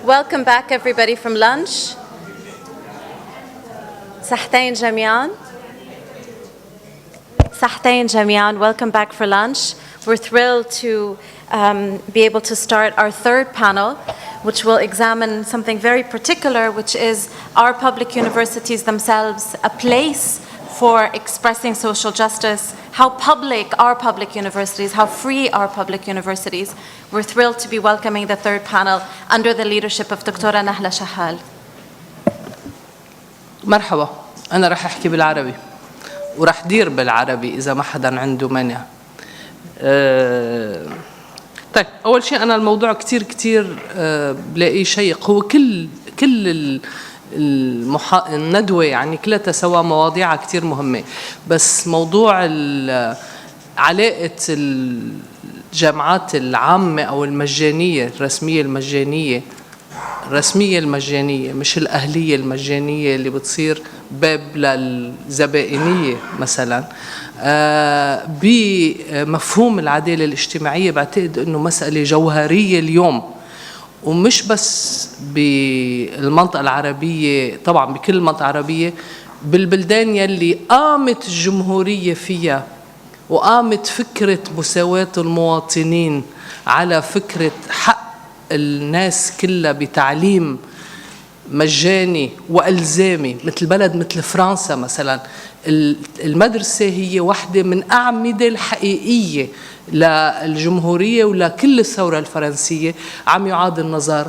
Welcome back everybody from lunch. صحتين جميعاً. صحتين جميعاً. Welcome back for lunch. We're thrilled to be able to start our third panel, which will examine something very particular, which is, are public universities themselves a place for expressing social justice? How public are public universities? How free are public universities? We're thrilled to be welcoming the third panel under the leadership of دكتورة نهلة شحال. مرحبا، أنا رح أحكي بالعربي ورح دير بالعربي إذا ما حدا عنده مانع. طيب، أول شيء أنا الموضوع كتير بلاقيه شيق. هو كل الندوة يعني كلها سوا مواضيعها كتير مهمة، بس موضوع علاقة الجامعات العامة أو المجانية الرسمية المجانية مش الأهلية المجانية اللي بتصير باب للزبائنية مثلا، بمفهوم العدالة الاجتماعية. بعتقد أنه مسألة جوهرية اليوم، ومش بس بالمنطقة العربية، طبعا بكل المنطقة العربية، بالبلدان يلي قامت الجمهورية فيها وقامت فكرة مساواة المواطنين على فكرة حق الناس كلها بتعليم مجاني وألزامي، مثل بلد مثل فرنسا مثلا. المدرسة هي واحدة من أعمدة الحقيقية للجمهورية ولكل الثورة الفرنسية، عم يعاد النظر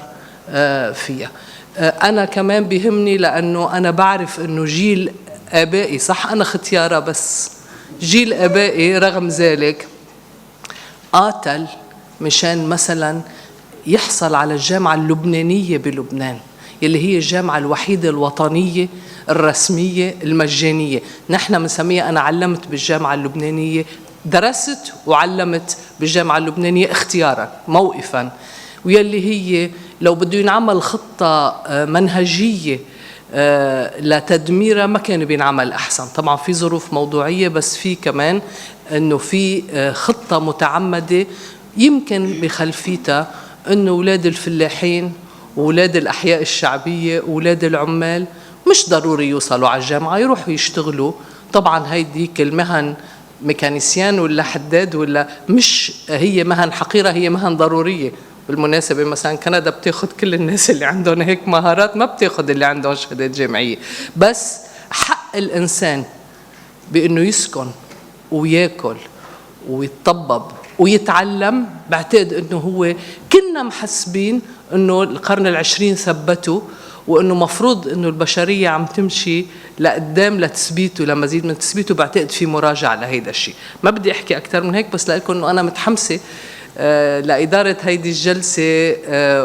فيها. أنا كمان بيهمني، لأنه أنا بعرف أنه جيل آبائي، صح أنا ختيارة، بس جيل آبائي رغم ذلك قاتل مشان مثلا يحصل على الجامعة اللبنانية بلبنان، يلي هي الجامعة الوحيدة الوطنية الرسمية المجانية. نحن بنسميها، أنا علمت بالجامعة اللبنانية، درست وعلمت بالجامعة اللبنانية اختيارا موقفا، ويلي هي لو بده ينعمل خطة منهجية لتدميرها ما كان بينعمل أحسن. طبعا في ظروف موضوعية، بس في كمان أنه في خطة متعمدة يمكن بخلفيتها أنه أولاد الفلاحين وولاد الأحياء الشعبية وولاد العمال مش ضروري يوصلوا على الجامعة، يروحوا يشتغلوا. طبعا هيديك المهن ميكانيسيان ولا حداد، ولا مش هي مهن حقيرة، هي مهن ضرورية. بالمناسبة مثلا كندا بتاخد كل الناس اللي عندهم هيك مهارات، ما بتاخد اللي عندهم شهادات جامعية. بس حق الإنسان بأنه يسكن وياكل ويتطبب ويتعلم، بعتقد أنه هو كنا محسبين أنه القرن العشرين ثبته، وأنه مفروض أنه البشرية عم تمشي لقدام لتثبيته، لمزيد من تثبيته. بعتقد في مراجعة لهيدا الشيء. ما بدي أحكي أكثر من هيك، بس لألكم أنه أنا متحمسة لإدارة هيدي الجلسة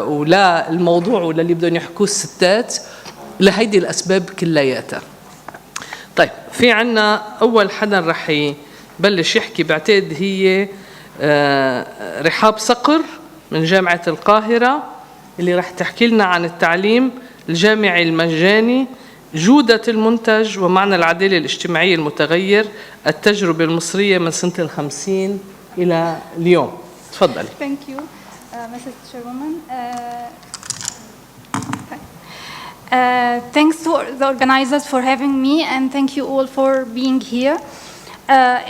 ولا الموضوع ولا اللي بدهم يحكوه الستات لهيدي الأسباب كلياتها. طيب، في عنا أول حدا رح يبلش يحكي، بعتقد هي رحاب صقر من جامعة القاهرة، اللي رح تحكي لنا عن التعليم الجامعي المجاني، جودة المنتج ومعنى العدالة الاجتماعية المتغير، التجربة المصرية من سنة 50 إلى اليوم. تفضلي. Thank you, Mrs. Chairwoman. Thanks to the organizers for having me, and thank you all for being here.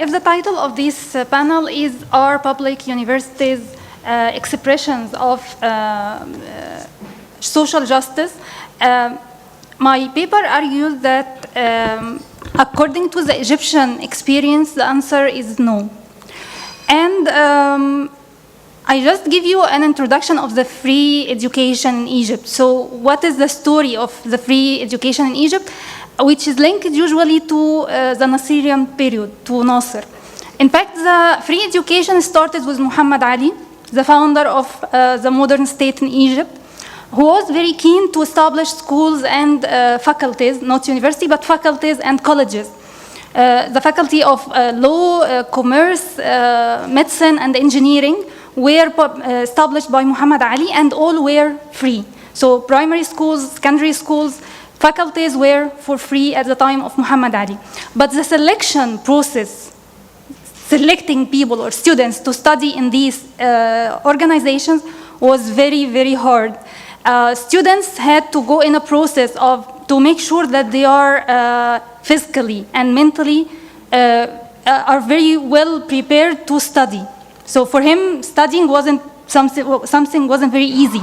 If the title of this panel is "Are Public Universities Expressions of Social Justice?" My paper argues that according to the Egyptian experience, the answer is no. And I just give you an introduction of the free education in Egypt. So what is the story of the free education in Egypt, which is linked usually to the Nasirian period, to Nasser. In fact, the free education started with Muhammad Ali, the founder of the modern state in Egypt, who was very keen to establish schools and faculties, not university, but faculties and colleges. The faculty of law, commerce, medicine, and engineering were established by Muhammad Ali, and all were free. So primary schools, secondary schools, faculties were for free at the time of Muhammad Ali. But the selection process, selecting people or students to study in these organizations was very, very hard. students had to go in a process to make sure that they are physically and mentally are very well prepared to study. So for him, studying wasn't something wasn't very easy.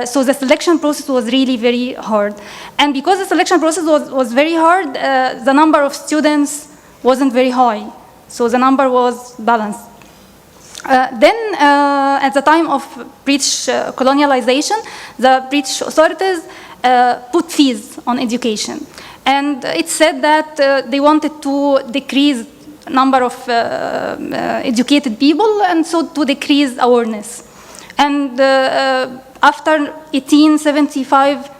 So the selection process was really very hard. And because the selection process was very hard, the number of students wasn't very high. So the number was balanced. Then, at the time of British colonialization, the British authorities put fees on education. And it said that they wanted to decrease number of educated people, and so to decrease awareness. And after 1875,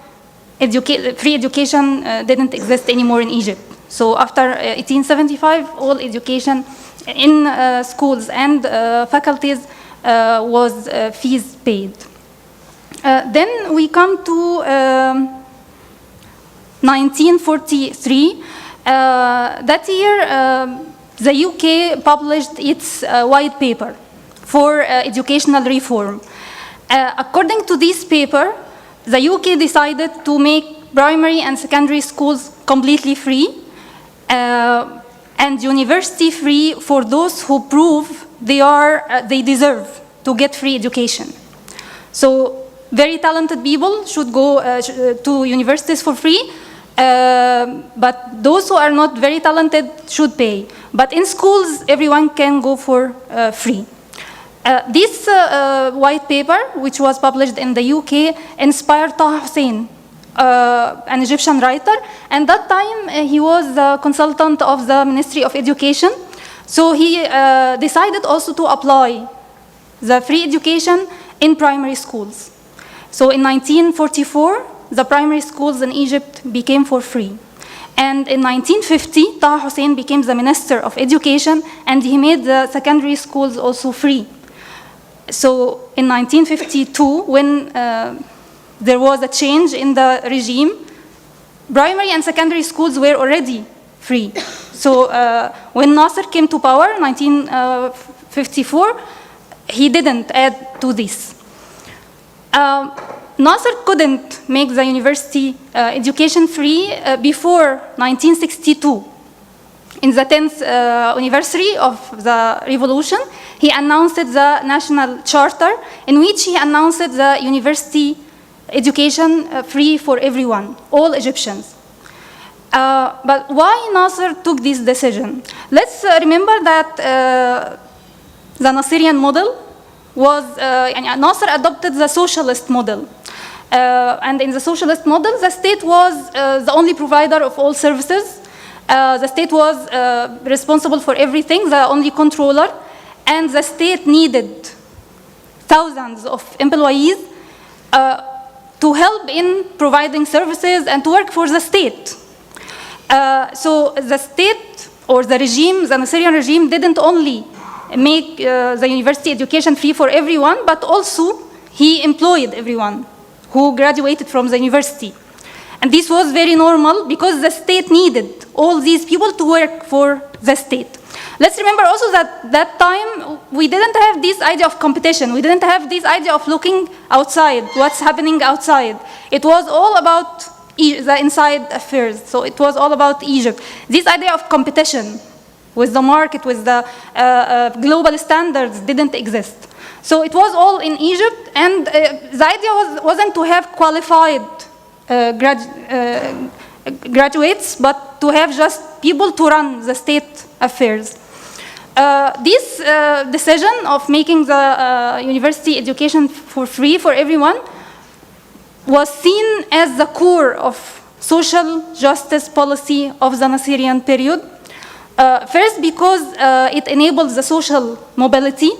free education didn't exist anymore in Egypt. So after 1875, all education in schools and faculties was fees paid. Then we come to 1943. That year, the UK published its white paper for educational reform. According to this paper, the UK decided to make primary and secondary schools completely free and university free for those who prove they deserve to get free education. So very talented people should go to universities for free, but those who are not very talented should pay. But in schools, everyone can go for free. This white paper, which was published in the UK, inspired Taha Hussein, an Egyptian writer, and that time he was the consultant of the Ministry of Education. So he decided also to apply the free education in primary schools. So in 1944, the primary schools in Egypt became for free. And in 1950, Taha Hussein became the Minister of Education, and he made the secondary schools also free. So in 1952, when there was a change in the regime, primary and secondary schools were already free. So when Nasser came to power in 1954, he didn't add to this. Nasser couldn't make the university education free before 1962. In the 10th anniversary of the revolution, he announced the National Charter, in which he announced the university education free for everyone, all Egyptians. But why Nasser took this decision? Let's remember that the Nasirian model was, Nasser adopted the socialist model. And in the socialist model, the state was the only provider of all services. The state was responsible for everything, the only controller, and the state needed thousands of employees to help in providing services and to work for the state. So the state or the regime, the Nasirian regime, didn't only make the university education free for everyone, but also he employed everyone who graduated from the university. And this was very normal because the state needed all these people to work for the state. Let's remember also that that time we didn't have this idea of competition. We didn't have this idea of looking outside, what's happening outside. It was all about the inside affairs. So it was all about Egypt. This idea of competition with the market, with the global standards didn't exist. So it was all in Egypt, and the idea wasn't to have qualified graduates, but to have just people to run the state affairs. This decision of making the university education for free for everyone was seen as the core of social justice policy of the Nasirian period. First, because it enables the social mobility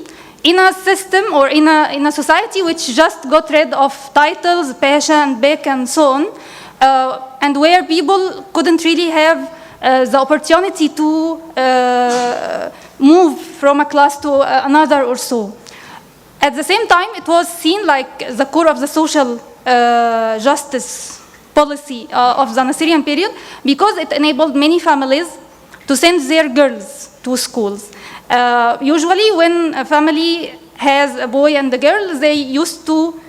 in a system or in a society which just got rid of titles, pasha and bek and so on, and where people couldn't really have the opportunity to move from a class to another or so. At the same time, it was seen like the core of the social justice policy of the Nasirian period because it enabled many families to send their girls to schools. Usually when a family has a boy and a girl, they used to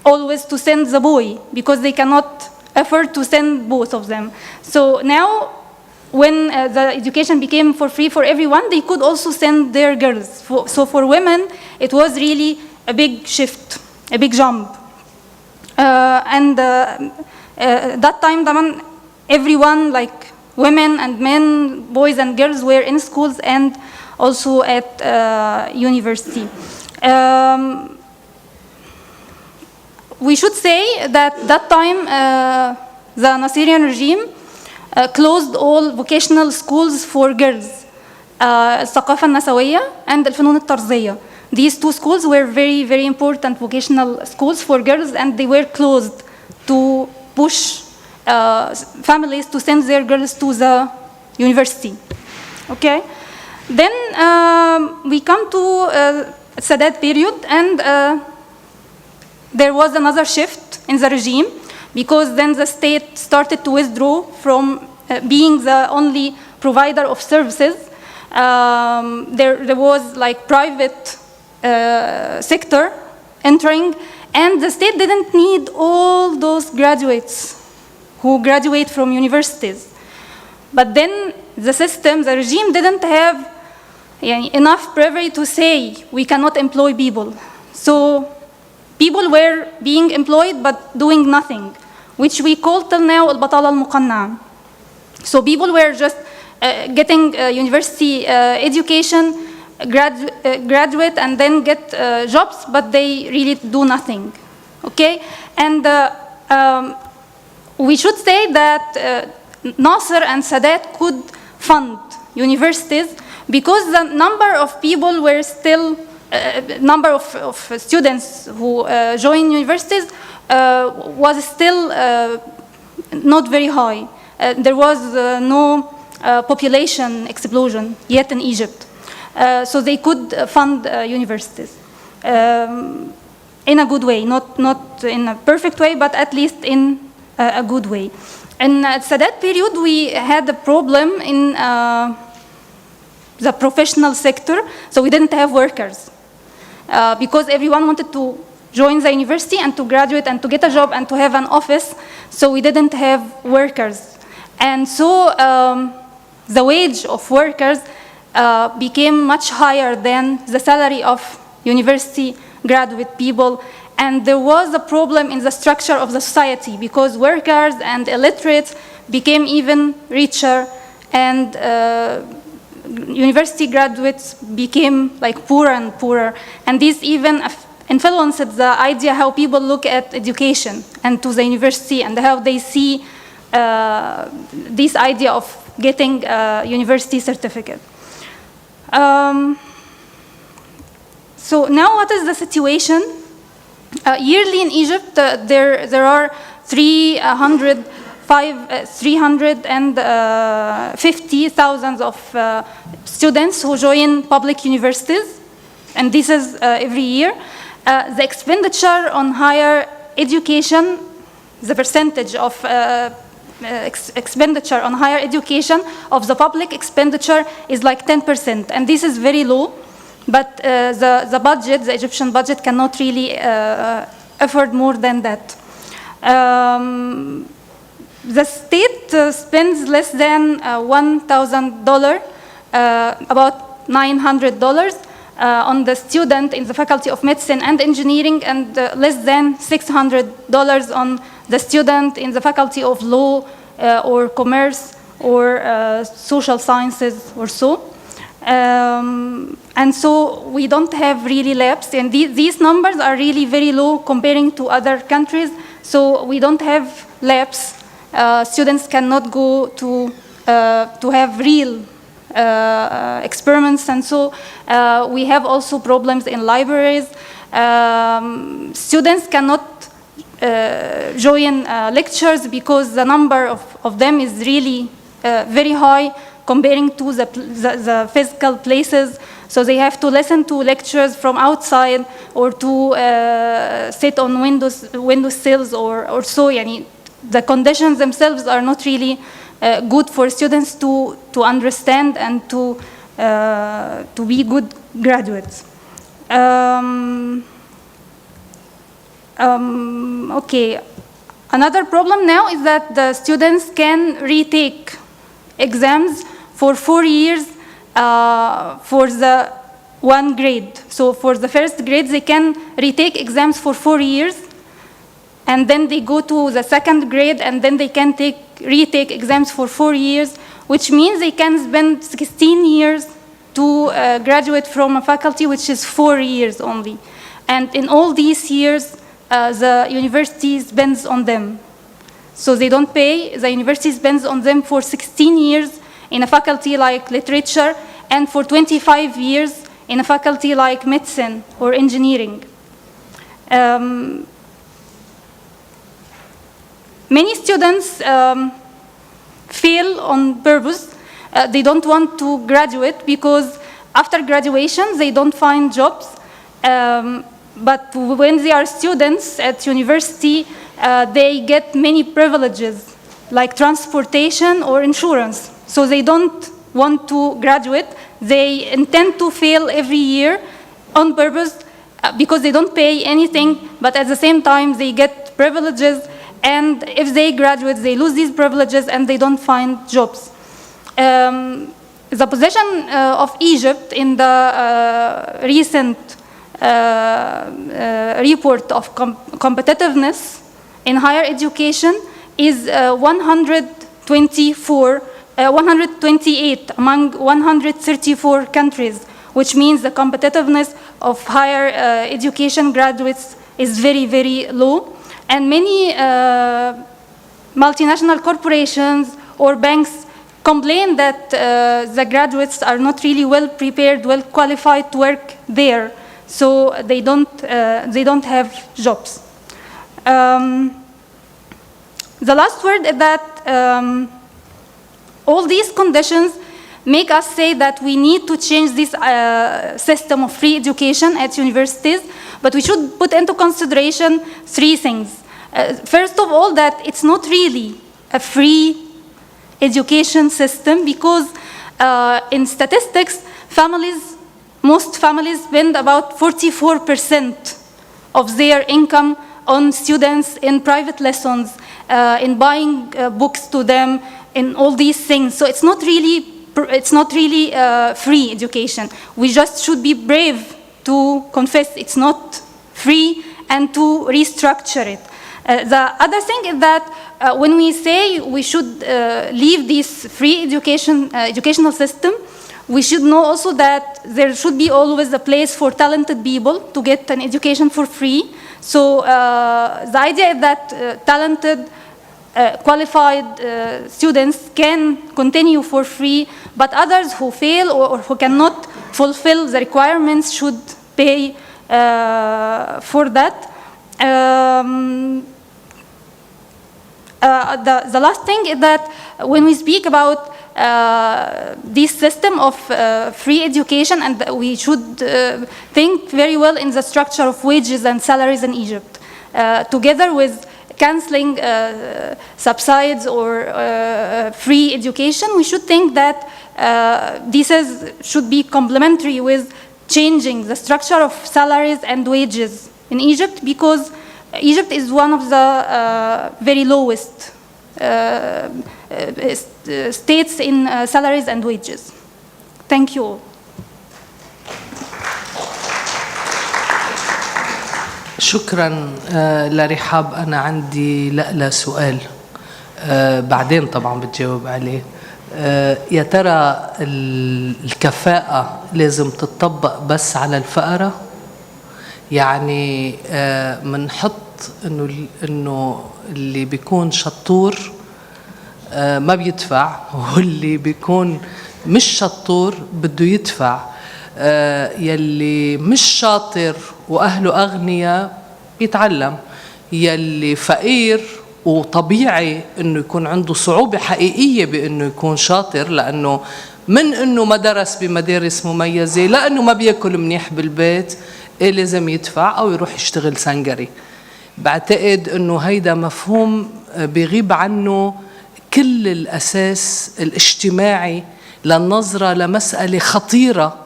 always to send the boy because they cannot afford to send both of them. So now, when the education became for free for everyone, they could also send their girls. So for women, it was really a big shift, a big jump. That time, everyone, like women and men, boys and girls, were in schools and also at university. We should say that time, the Nasirian regime closed all vocational schools for girls, الثقافة النسوية and الفنون الطرزية. These two schools were very, very important vocational schools for girls, and they were closed to push families to send their girls to the university. Okay? Then we come to Sadat period, and there was another shift in the regime, because then the state started to withdraw from being the only provider of services. There was like private sector entering, and the state didn't need all those graduates who graduate from universities. But then the system, the regime didn't have enough bravery to say we cannot employ people. So people were being employed but doing nothing, which we call till now البطالة المقنعة. So people were just getting university education, graduate, and then get jobs, but they really do nothing. Okay, and we should say that Nasser and Sadat could fund universities because the number of people were still, number of students who joined universities was still not very high. There was no population explosion yet in Egypt. So they could fund universities in a good way, not in a perfect way, but at least in a good way. In Sadat period, we had a problem in the professional sector, so we didn't have workers because everyone wanted to join the university and to graduate and to get a job and to have an office, so we didn't have workers. And so the wage of workers became much higher than the salary of university graduate people. And there was a problem in the structure of the society because workers and illiterates became even richer, and university graduates became like poorer and poorer. And this even influenced the idea how people look at education and to the university and how they see this idea of getting a university certificate. So now what is the situation? Yearly in Egypt, there are 350,000 of students who join public universities, and this is every year. The expenditure on higher education, the percentage of expenditure on higher education of the public expenditure is like 10%, and this is very low. But the budget, the Egyptian budget, cannot really afford more than that. The state spends less than $1,000, about $900 on the student in the Faculty of Medicine and Engineering, and less than $600 on the student in the Faculty of Law or Commerce or Social Sciences or so. And so we don't have really labs, and these numbers are really very low comparing to other countries. So we don't have labs. Students cannot go to have real experiments, and so we have also problems in libraries. Students cannot join lectures because the number of them is really very high comparing to the physical places. So they have to listen to lectures from outside or to sit on window sills or so. The conditions themselves are not really good for students to understand and to be good graduates. Okay. Another problem now is that the students can retake exams for 4 years for the one grade. So for the first grade, they can retake exams for 4 years, and then they go to the second grade, and then they can retake exams for 4 years, which means they can spend 16 years to graduate from a faculty, which is 4 years only. And in all these years, the university spends on them. So they don't pay, the university spends on them for 16 years in a faculty like literature, and for 25 years in a faculty like medicine or engineering. Many students fail on purpose. They don't want to graduate because after graduation they don't find jobs. But when they are students at university, they get many privileges like transportation or insurance. So they don't want to graduate. They intend to fail every year on purpose because they don't pay anything, but at the same time they get privileges, and if they graduate, they lose these privileges and they don't find jobs. The position of Egypt in the recent report of competitiveness in higher education is 128 among 134 countries, which means the competitiveness of higher education graduates is very, very low. And many multinational corporations or banks complain that the graduates are not really well prepared, well qualified to work there, so they don't have jobs. The last word is that all these conditions make us say that we need to change this system of free education at universities, but we should put into consideration 3 things. First of all, that it's not really a free education system because in statistics, most families spend about 44% of their income on students in private lessons, in buying books to them, in all these things. So it's not really free education. We just should be brave to confess it's not free and to restructure it. The other thing is that when we say we should leave this free educational system, we should know also that there should be always a place for talented people to get an education for free. So the idea is that talented, qualified students can continue for free, but others who fail or who cannot fulfill the requirements should pay for that. The last thing is that when we speak about this system of free education, and we should think very well in the structure of wages and salaries in Egypt, together with canceling subsidies or free education, we should think that this should be complementary with changing the structure of salaries and wages in Egypt, because Egypt is one of the very lowest states in salaries and wages. Thank you all. شكرا لرحاب. أنا عندي لألا سؤال بعدين طبعا بتجاوب عليه. يا ترى الكفاءة لازم تطبق بس على الفقرة؟ يعني منحط إنه اللي بيكون شطور ما بيدفع، واللي بيكون مش شطور بده يدفع. يلي مش شاطر وأهله أغنياء بيتعلم، يلي فقير وطبيعي إنه يكون عنده صعوبة حقيقية بإنه يكون شاطر، لأنه من إنه ما درس بمدارس مميزة لأنه ما بيأكل منيح بالبيت لازم يدفع أو يروح يشتغل سنجري. بعتقد إنه هيدا مفهوم بيغيب عنه كل الأساس الاجتماعي للنظرة لمسألة خطيرة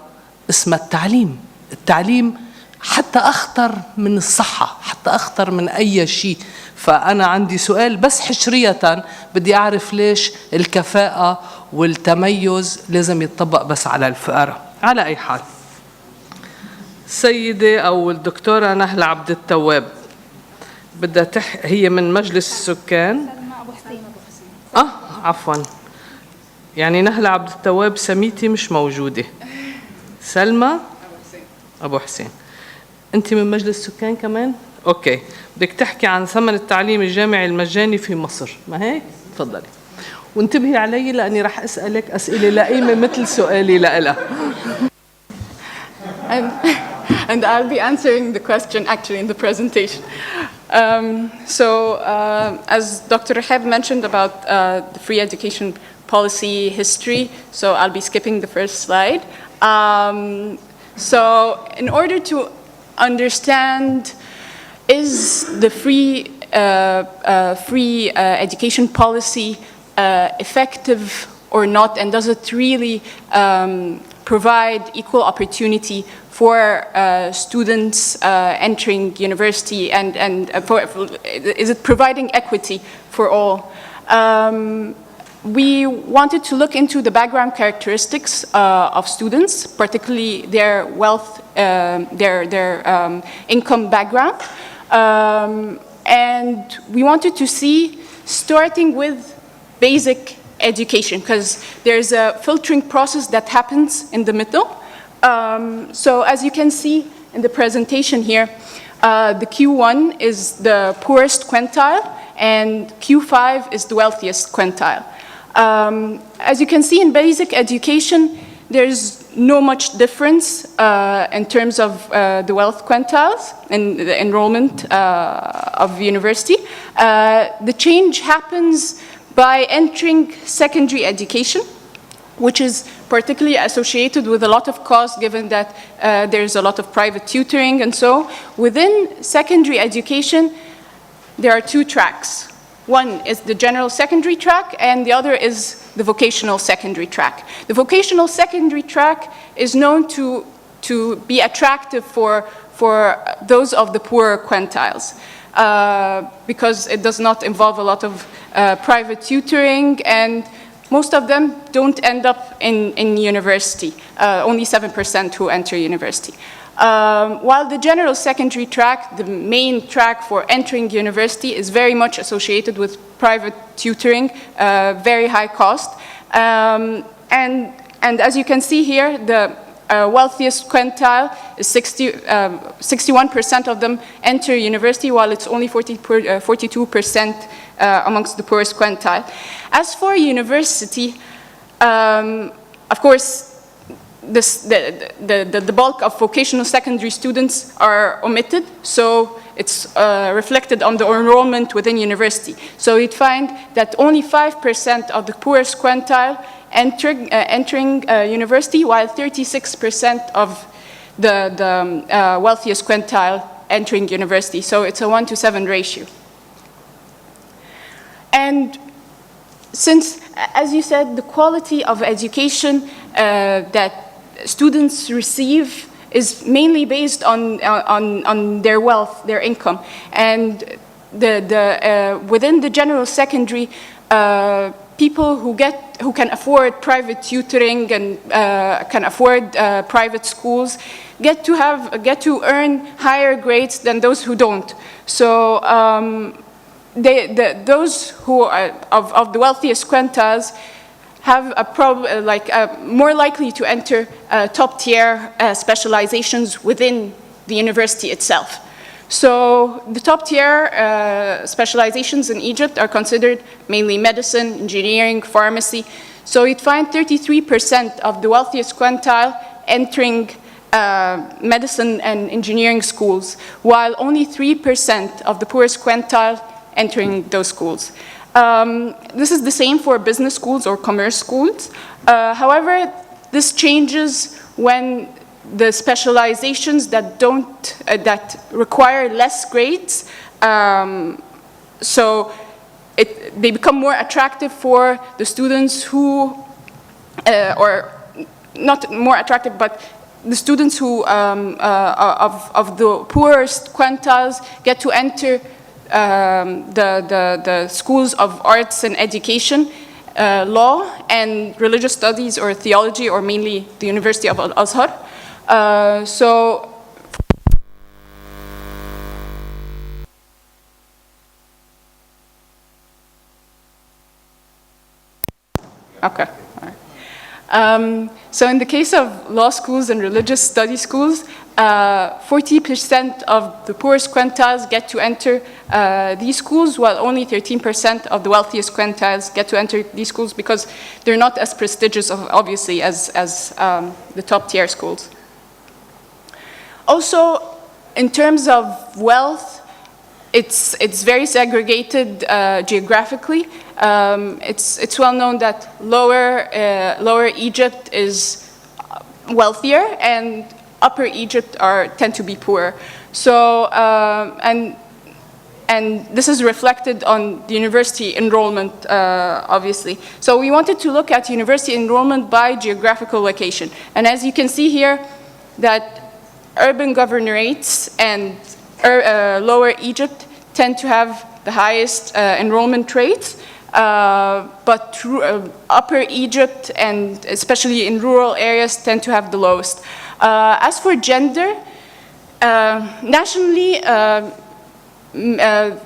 اسمها التعليم. التعليم حتى أخطر من الصحة، حتى أخطر من أي شيء. فأنا عندي سؤال بس حشرية، بدي أعرف ليش الكفاءة والتميز لازم يتطبق بس على الفقراء. على أي حال، السيدة أو الدكتورة نهلة عبد التواب بدها هي من مجلس السكان. عفوا، يعني نهلة عبد التواب سميتي مش موجودة. سلمى أبو حسين، أنت من مجلس السكان كمان؟ أوكي، بدك تحكي عن ثمن التعليم الجامعي المجاني في مصر، ما هيك؟ تفضلي، وانتبهي علي لأني رح أسألك أسئلة لئيمة مثل سؤالي لإلها. And I'll be answering the question actually in the presentation. As Dr. Rahab mentioned about the free education policy history, so I'll be skipping the first slide. So in order to understand is the free education policy effective or not, and does it really provide equal opportunity for students entering university, and is it providing equity for all? We wanted to look into the background characteristics of students, particularly their wealth, their income background. And we wanted to see, starting with basic education, because there's a filtering process that happens in the middle. So as you can see in the presentation here, the Q1 is the poorest quintile, and Q5 is the wealthiest quintile. As you can see in basic education, there's no much difference in terms of the wealth quintiles and the enrollment of university. The change happens by entering secondary education, which is particularly associated with a lot of cost, given that there's a lot of private tutoring. And so within secondary education, there are two tracks. One is the general secondary track, and the other is the vocational secondary track. The vocational secondary track is known to be attractive for those of the poorer quintiles, because it does not involve a lot of private tutoring, and most of them don't end up in university, only 7% who enter university. While the general secondary track, the main track for entering university, is very much associated with private tutoring, very high cost. And as you can see here, the wealthiest quintile is 61% of them enter university, while it's only 42% amongst the poorest quintile. As for university, of course, the bulk of vocational secondary students are omitted, so it's reflected on the enrollment within university. So you'd find that only 5% of the poorest quintile entering university, while 36% of the wealthiest quintile entering university. So it's a 1-to-7 ratio. And since, as you said, the quality of education that students receive is mainly based on their wealth, their income, and within the general secondary, people who can afford private tutoring and can afford private schools get to earn higher grades than those who don't. So those who are of the wealthiest quintiles have more likely to enter top-tier specializations within the university itself. So the top-tier specializations in Egypt are considered mainly medicine, engineering, pharmacy. So you'd find 33% of the wealthiest quintile entering medicine and engineering schools, while only 3% of the poorest quintile entering those schools. This is the same for business schools or commerce schools. However, this changes when the specializations that require less grades, so they become more attractive for the students who, or not more attractive, but the students who of the poorest quintiles get to enter the schools of arts and education, law and religious studies or theology, or mainly the University of Al-Azhar. Okay. So in the case of law schools and religious study schools, 40% of the poorest quintiles get to enter these schools, while only 13% of the wealthiest quintiles get to enter these schools because they're not as prestigious, obviously, as the top tier schools. Also, in terms of wealth, it's very segregated geographically. It's well known that lower Egypt is wealthier and Upper Egypt tend to be poorer. So and this is reflected on the university enrollment, obviously. So we wanted to look at university enrollment by geographical location, and as you can see here, that urban governorates and Lower Egypt tend to have the highest enrollment rates, but Upper Egypt and especially in rural areas tend to have the lowest. As for gender, nationally,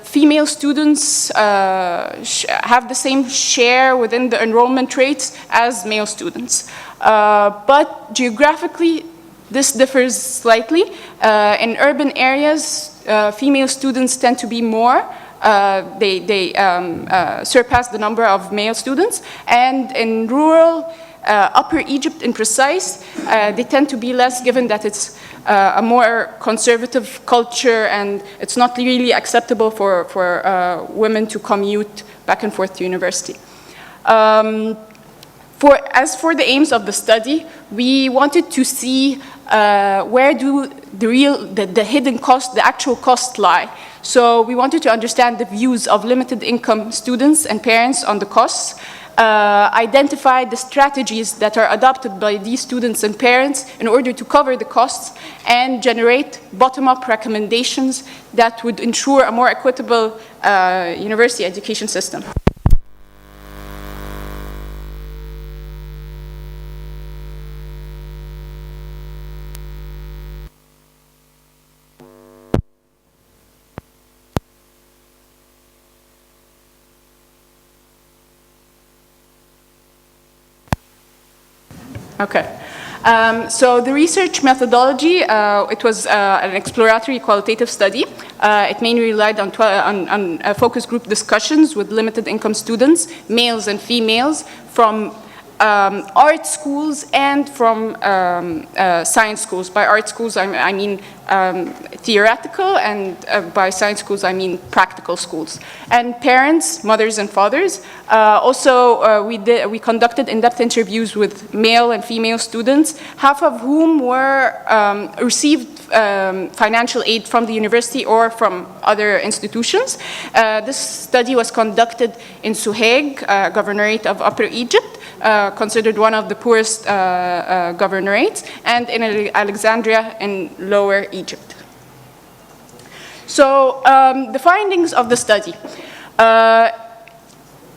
female students have the same share within the enrollment rates as male students. But geographically, this differs slightly. In urban areas, female students tend to be more. They surpass the number of male students. And in rural, Upper Egypt in precise, they tend to be less, given that it's a more conservative culture and it's not really acceptable for women to commute back and forth to university. As for the aims of the study, we wanted to see where do the hidden cost, the actual cost lie. So we wanted to understand the views of limited income students and parents on the costs, identify the strategies that are adopted by these students and parents in order to cover the costs, and generate bottom-up recommendations that would ensure a more equitable university education system. Okay. So the research methodology, it was an exploratory qualitative study. It mainly relied on focus group discussions with limited income students, males and females, from art schools and from science schools. By art schools, I mean theoretical, and by science schools, I mean practical schools. And parents, mothers and fathers. Also, we conducted in-depth interviews with male and female students, half of whom received financial aid from the university or from other institutions. This study was conducted in Suhaig, governorate of Upper Egypt, considered one of the poorest governorates, and in Alexandria in Lower Egypt. So the findings of the study.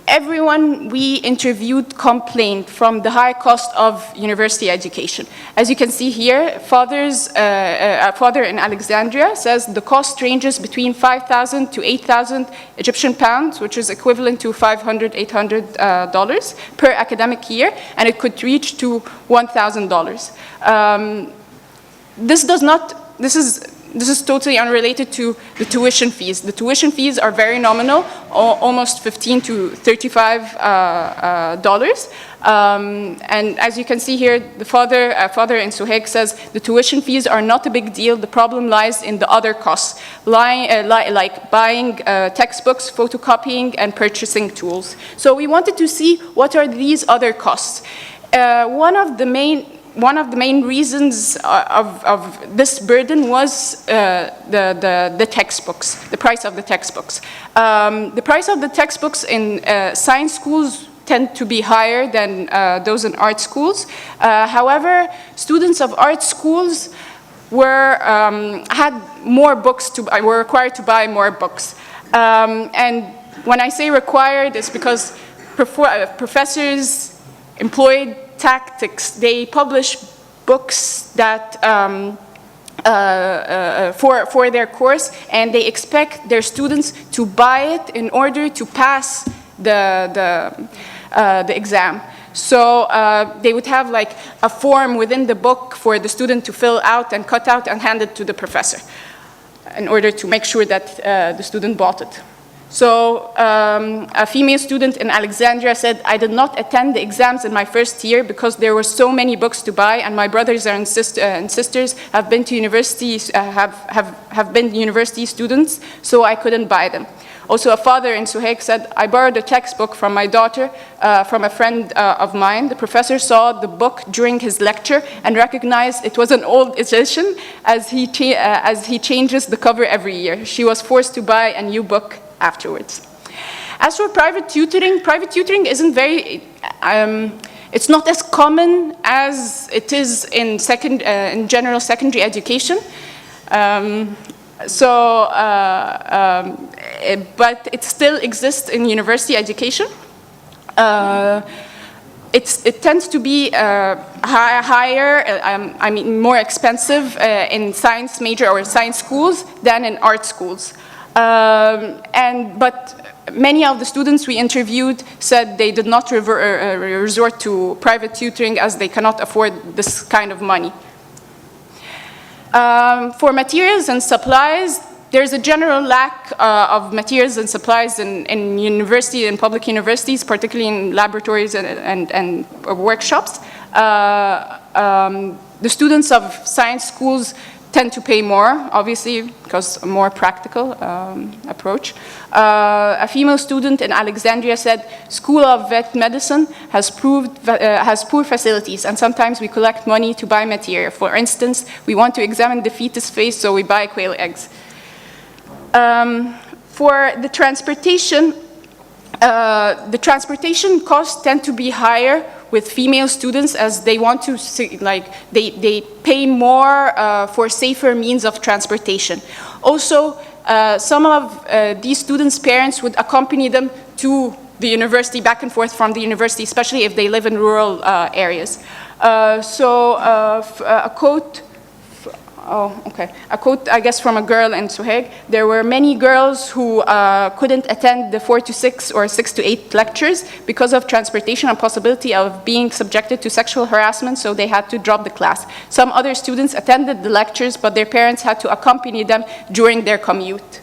Everyone we interviewed complained from the high cost of university education. As you can see here, a father in Alexandria says the cost ranges between 5,000 to 8,000 Egyptian pounds, which is equivalent to $500, $800 per academic year, and it could reach to $1,000. This is totally unrelated to the tuition fees. The tuition fees are very nominal, almost $15 to $35. And as you can see here, the father in Suhaig says the tuition fees are not a big deal. The problem lies in the other costs, like buying textbooks, photocopying, and purchasing tools. So we wanted to see what are these other costs. One of the main reasons of this burden was the textbooks, the price of the textbooks. The price of the textbooks in science schools tend to be higher than those in art schools. However, students of art schools had more books were required to buy more books. And when I say required, it's because professors employed tactics. They publish books that for their course, and they expect their students to buy it in order to pass the exam. So they would have like a form within the book for the student to fill out and cut out and hand it to the professor in order to make sure that the student bought it. So a female student in Alexandria said, I did not attend the exams in my first year because there were so many books to buy, and my brothers and sisters have been to university, have been university students, so I couldn't buy them. Also, a father in Suhaig said, I borrowed a textbook from my daughter from a friend of mine. The professor saw the book during his lecture and recognized it was an old edition as he changes the cover every year. She was forced to buy a new book afterwards. As for private tutoring isn't very, it's not as common as it is in general secondary education. But it still exists in university education. It tends to be higher, more expensive in science major or science schools than in art schools. But many of the students we interviewed said they did not resort to private tutoring as they cannot afford this kind of money. For materials and supplies, there's a general lack of materials and supplies in university and public universities, particularly in laboratories and workshops. The students of science schools tend to pay more, obviously, because a more practical approach. A female student in Alexandria said, School of Vet Medicine has poor facilities, and sometimes we collect money to buy material. For instance, we want to examine the fetus face, so we buy quail eggs. For the transportation costs tend to be higher with female students as they want to, they pay more for safer means of transportation. Also, some of these students' parents would accompany them to the university, back and forth from the university, especially if they live in rural areas. A quote, I guess, from a girl in Suhaig. There were many girls who couldn't attend the 4 to 6 or 6 to 8 lectures because of transportation and possibility of being subjected to sexual harassment, so they had to drop the class. Some other students attended the lectures, but their parents had to accompany them during their commute.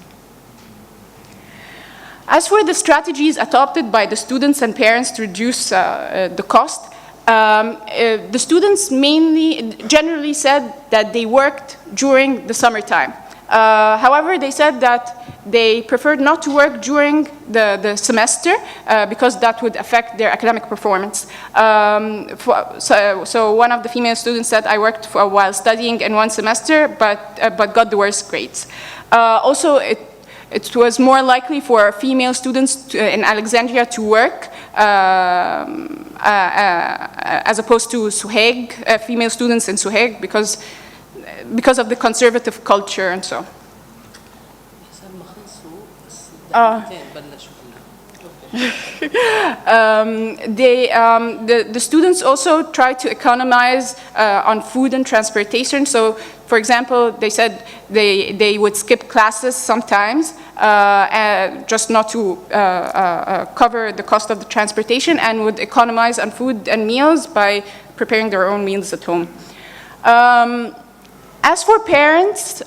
As for the strategies adopted by the students and parents to reduce the cost, the students generally said that they worked during the summertime. However, they said that they preferred not to work during the semester because that would affect their academic performance. So one of the female students said, I worked while studying in one semester, but got the worst grades. Also, it was more likely for female students in Alexandria to work as opposed to Suhaig, female students in Suhaig, because of the conservative culture and so. The students also try to economize on food and transportation. So, for example, they said they would skip classes sometimes just not to cover the cost of the transportation, and would economize on food and meals by preparing their own meals at home. As for parents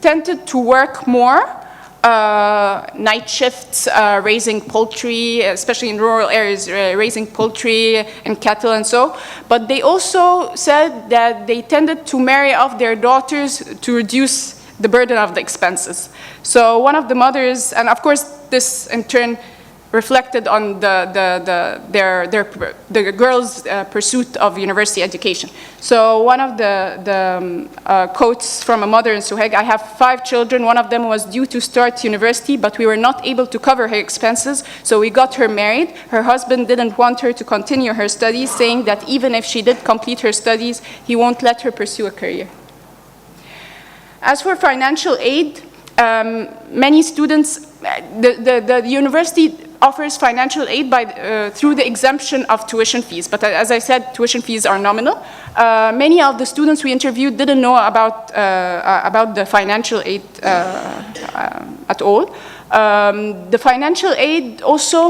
tended to work more. Night shifts, raising poultry, especially in rural areas, raising poultry and cattle and so. But they also said that they tended to marry off their daughters to reduce the burden of the expenses. So one of the mothers, and of course this in turn reflected on the girls' pursuit of university education. So one of the quotes from a mother in Suhaig: "I have 5 children. One of them was due to start university, but we were not able to cover her expenses, so we got her married. Her husband didn't want her to continue her studies, saying that even if she did complete her studies, he won't let her pursue a career." As for financial aid, many students, the university offers financial aid through the exemption of tuition fees. But as I said, tuition fees are nominal. Many of the students we interviewed didn't know about the financial aid at all. The financial aid also,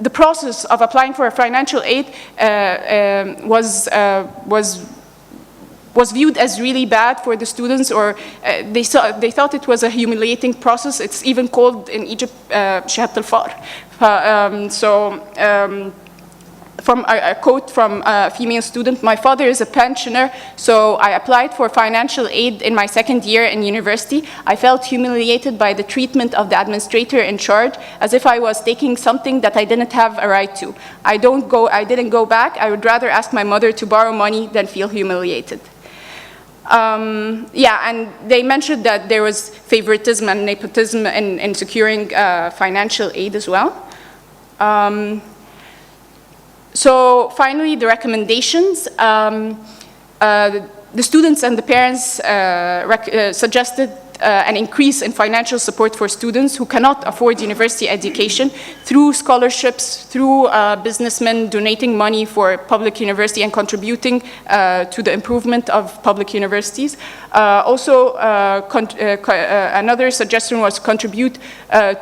the process of applying for a financial aid was viewed as really bad for the students, or they thought it was a humiliating process. It's even called in Egypt shahadat al-faqr. From a quote from a female student: "My father is a pensioner, so I applied for financial aid in my 2nd year in university. I felt humiliated by the treatment of the administrator in charge, as if I was taking something that I didn't have a right to. I didn't go back. I would rather ask my mother to borrow money than feel humiliated." And they mentioned that there was favoritism and nepotism in securing financial aid as well. So finally, the recommendations. The students and the parents suggested an increase in financial support for students who cannot afford university education through scholarships, through businessmen donating money for public university and contributing to the improvement of public universities. Another suggestion was contribute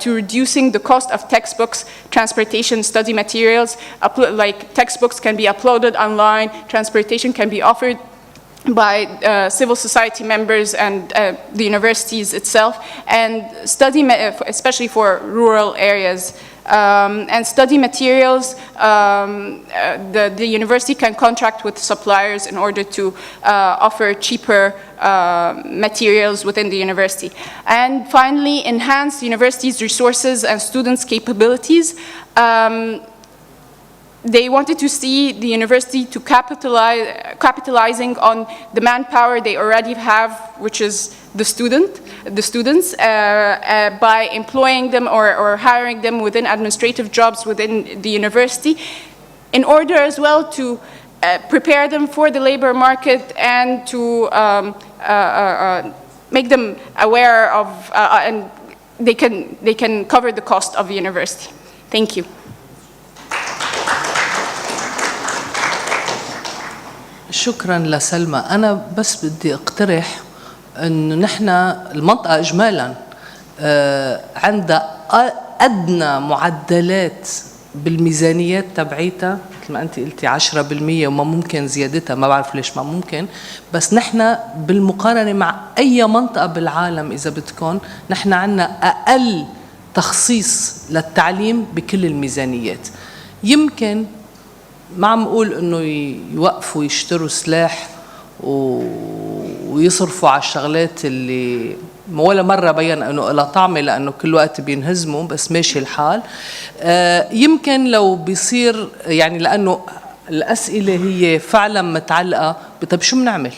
to reducing the cost of textbooks, transportation, study materials. Like textbooks can be uploaded online, transportation can be offered by civil society members and the universities itself, and especially for rural areas. And study materials, the university can contract with suppliers in order to offer cheaper materials within the university. And finally, enhance university's resources and students' capabilities. They wanted to see the university to capitalizing on the manpower they already have, which is the students, by employing them or hiring them within administrative jobs within the university, in order as well to prepare them for the labor market and to make them aware of, and they can cover the cost of the university. Thank you. شكرا لسلمى. أنا بس بدي أقترح أنه نحن المنطقة إجمالا عندها أدنى معدلات بالميزانيات تبعيتها، مثل ما أنت قلتي 10%، وما ممكن زيادتها، ما بعرف ليش ما ممكن، بس نحن بالمقارنة مع أي منطقة بالعالم إذا بدكم نحن عندنا أقل تخصيص للتعليم بكل الميزانيات. يمكن ما عم أقول إنه يوقفوا يشتروا سلاح ويصرفوا على الشغلات اللي ولا مرة بين إنه إلها طعمة لأنه كل وقت بينهزموا، بس ماشي الحال. يمكن لو بيصير يعني، لأنه الأسئلة هي فعلا متعلقة طيب شو بنعمل؟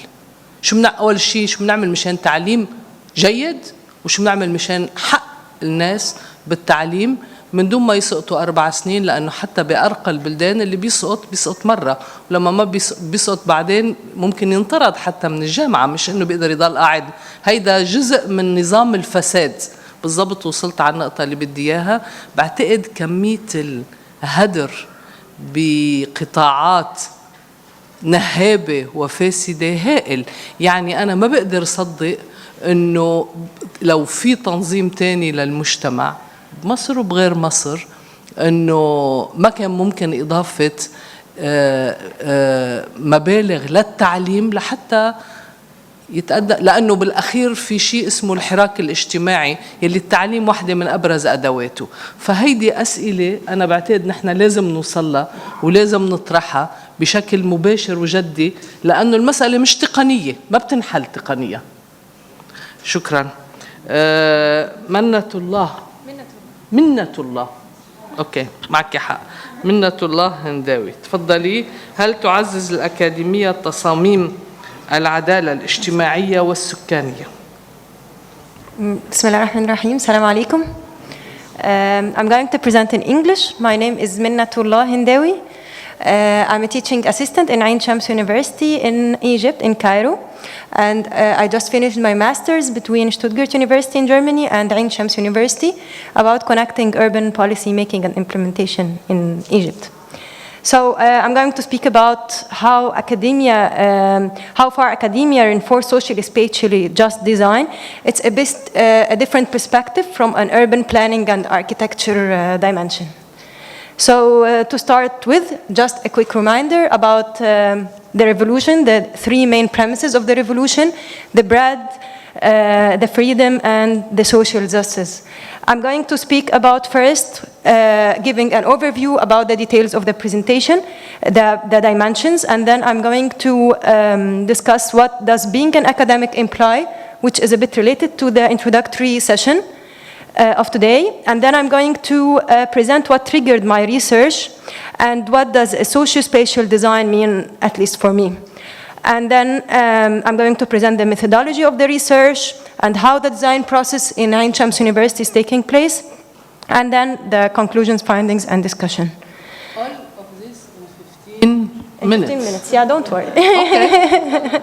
أول شيء شو بنعمل مشان تعليم جيد، وشو بنعمل مشان حق الناس بالتعليم من دون ما يسقطوا 4 سنين، لأنه حتى بأرقى البلدان اللي بيسقط مرة، ولما ما بيسقط بعدين ممكن ينطرد حتى من الجامعة، مش إنه بيقدر يضل قاعد. هيدا جزء من نظام الفساد. بالضبط وصلت على النقطة اللي بدي إياها. بعتقد كمية الهدر بقطاعات نهابة وفاسدة هائل. يعني أنا ما بقدر أصدق إنه لو في تنظيم تاني للمجتمع بمصر وبغير مصر إنه ما كان ممكن إضافة مبالغ للتعليم لحتى يتأدى، لأنه بالأخير في شيء اسمه الحراك الاجتماعي يلي التعليم واحدة من أبرز أدواته. فهيدي أسئلة أنا بعتقد نحن لازم نوصلها ولازم نطرحها بشكل مباشر وجدي، لأنه المسألة مش تقنية، ما بتنحل تقنيا. شكرا. منة الله. منة الله. أوكي معك حق. منة الله هنداوي، تفضلي. هل تعزز الأكاديمية تصاميم العدالة الاجتماعية والسكانية؟ بسم الله الرحمن الرحيم. السلام عليكم. I'm going to present in English. My name is Minnatullah Hindawi. I'm a teaching assistant in Ain Shams University in Egypt, in Cairo. And I just finished my master's between Stuttgart University in Germany and Ain Shams University about connecting urban policy making and implementation in Egypt. So I'm going to speak about how far academia reinforces socially, spatially just design. It's a different perspective from an urban planning and architecture dimension. So to start with, just a quick reminder about the revolution, the three main premises of the revolution: the bread, the freedom, and the social justice. I'm going to speak about first, giving an overview about the details of the presentation, the dimensions, and then I'm going to discuss what does being an academic imply, which is a bit related to the introductory session of today. And then I'm going to present what triggered my research and what does a socio-spatial design mean, at least for me. And then I'm going to present the methodology of the research and how the design process in Ain Shams University is taking place, and then the conclusions, findings, and discussion. All of this in 15 minutes. 15 minutes, yeah, don't worry. Okay.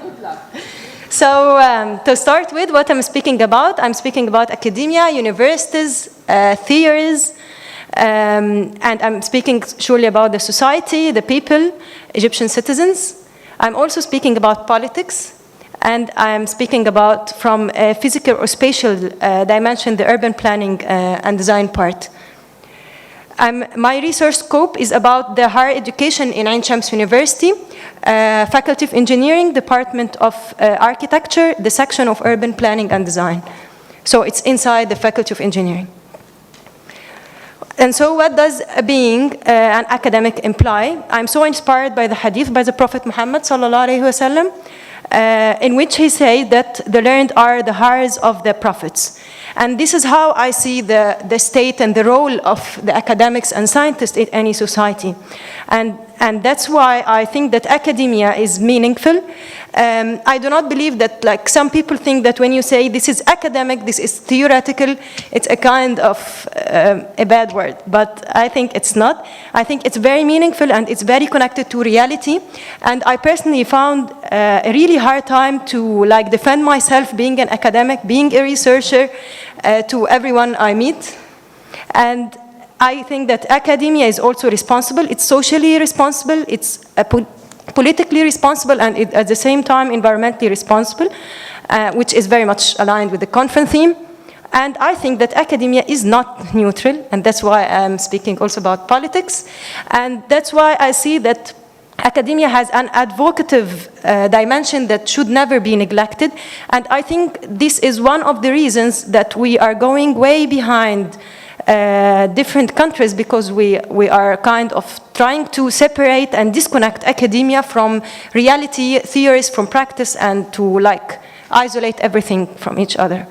So to start with, what I'm speaking about academia, universities, theories, and I'm speaking surely about the society, the people, Egyptian citizens. I'm also speaking about politics, and I'm speaking about, from a physical or spatial dimension, the urban planning and design part. My research scope is about the higher education in Ain Shams University, Faculty of Engineering, Department of Architecture, the section of Urban Planning and Design. So it's inside the Faculty of Engineering. And so what does being an academic imply? I'm so inspired by the hadith by the Prophet Muhammad sallallahu alaihi wasallam, in which he said that the learned are the heirs of the prophets. And this is how I see the state and the role of the academics and scientists in any society. And that's why I think that academia is meaningful. I do not believe that, like some people think that when you say this is academic, this is theoretical, it's a kind of a bad word. But I think it's not. I think it's very meaningful and it's very connected to reality. And I personally found a really hard time to defend myself being an academic, being a researcher, to everyone I meet. And I think that academia is also responsible. It's socially responsible. It's politically responsible, and at the same time environmentally responsible, which is very much aligned with the conference theme. And I think that academia is not neutral, and that's why I'm speaking also about politics. And that's why I see that academia has an advocative dimension that should never be neglected. And I think this is one of the reasons that we are going way behind different countries, because we are kind of trying to separate and disconnect academia from reality, theories from practice, and to isolate everything from each other.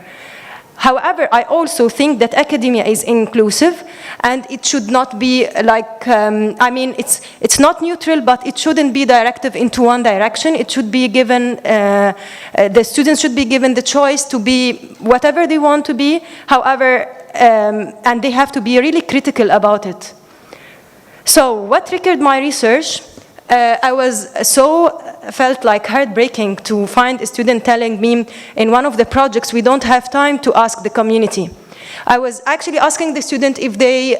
However, I also think that academia is inclusive, and it should not be it's not neutral, but it shouldn't be directive into one direction. It should be given, the students should be given the choice to be whatever they want to be, however, and they have to be really critical about it. So what triggered my research? I felt heartbreaking to find a student telling me in one of the projects, we don't have time to ask the community. I was actually asking the student if they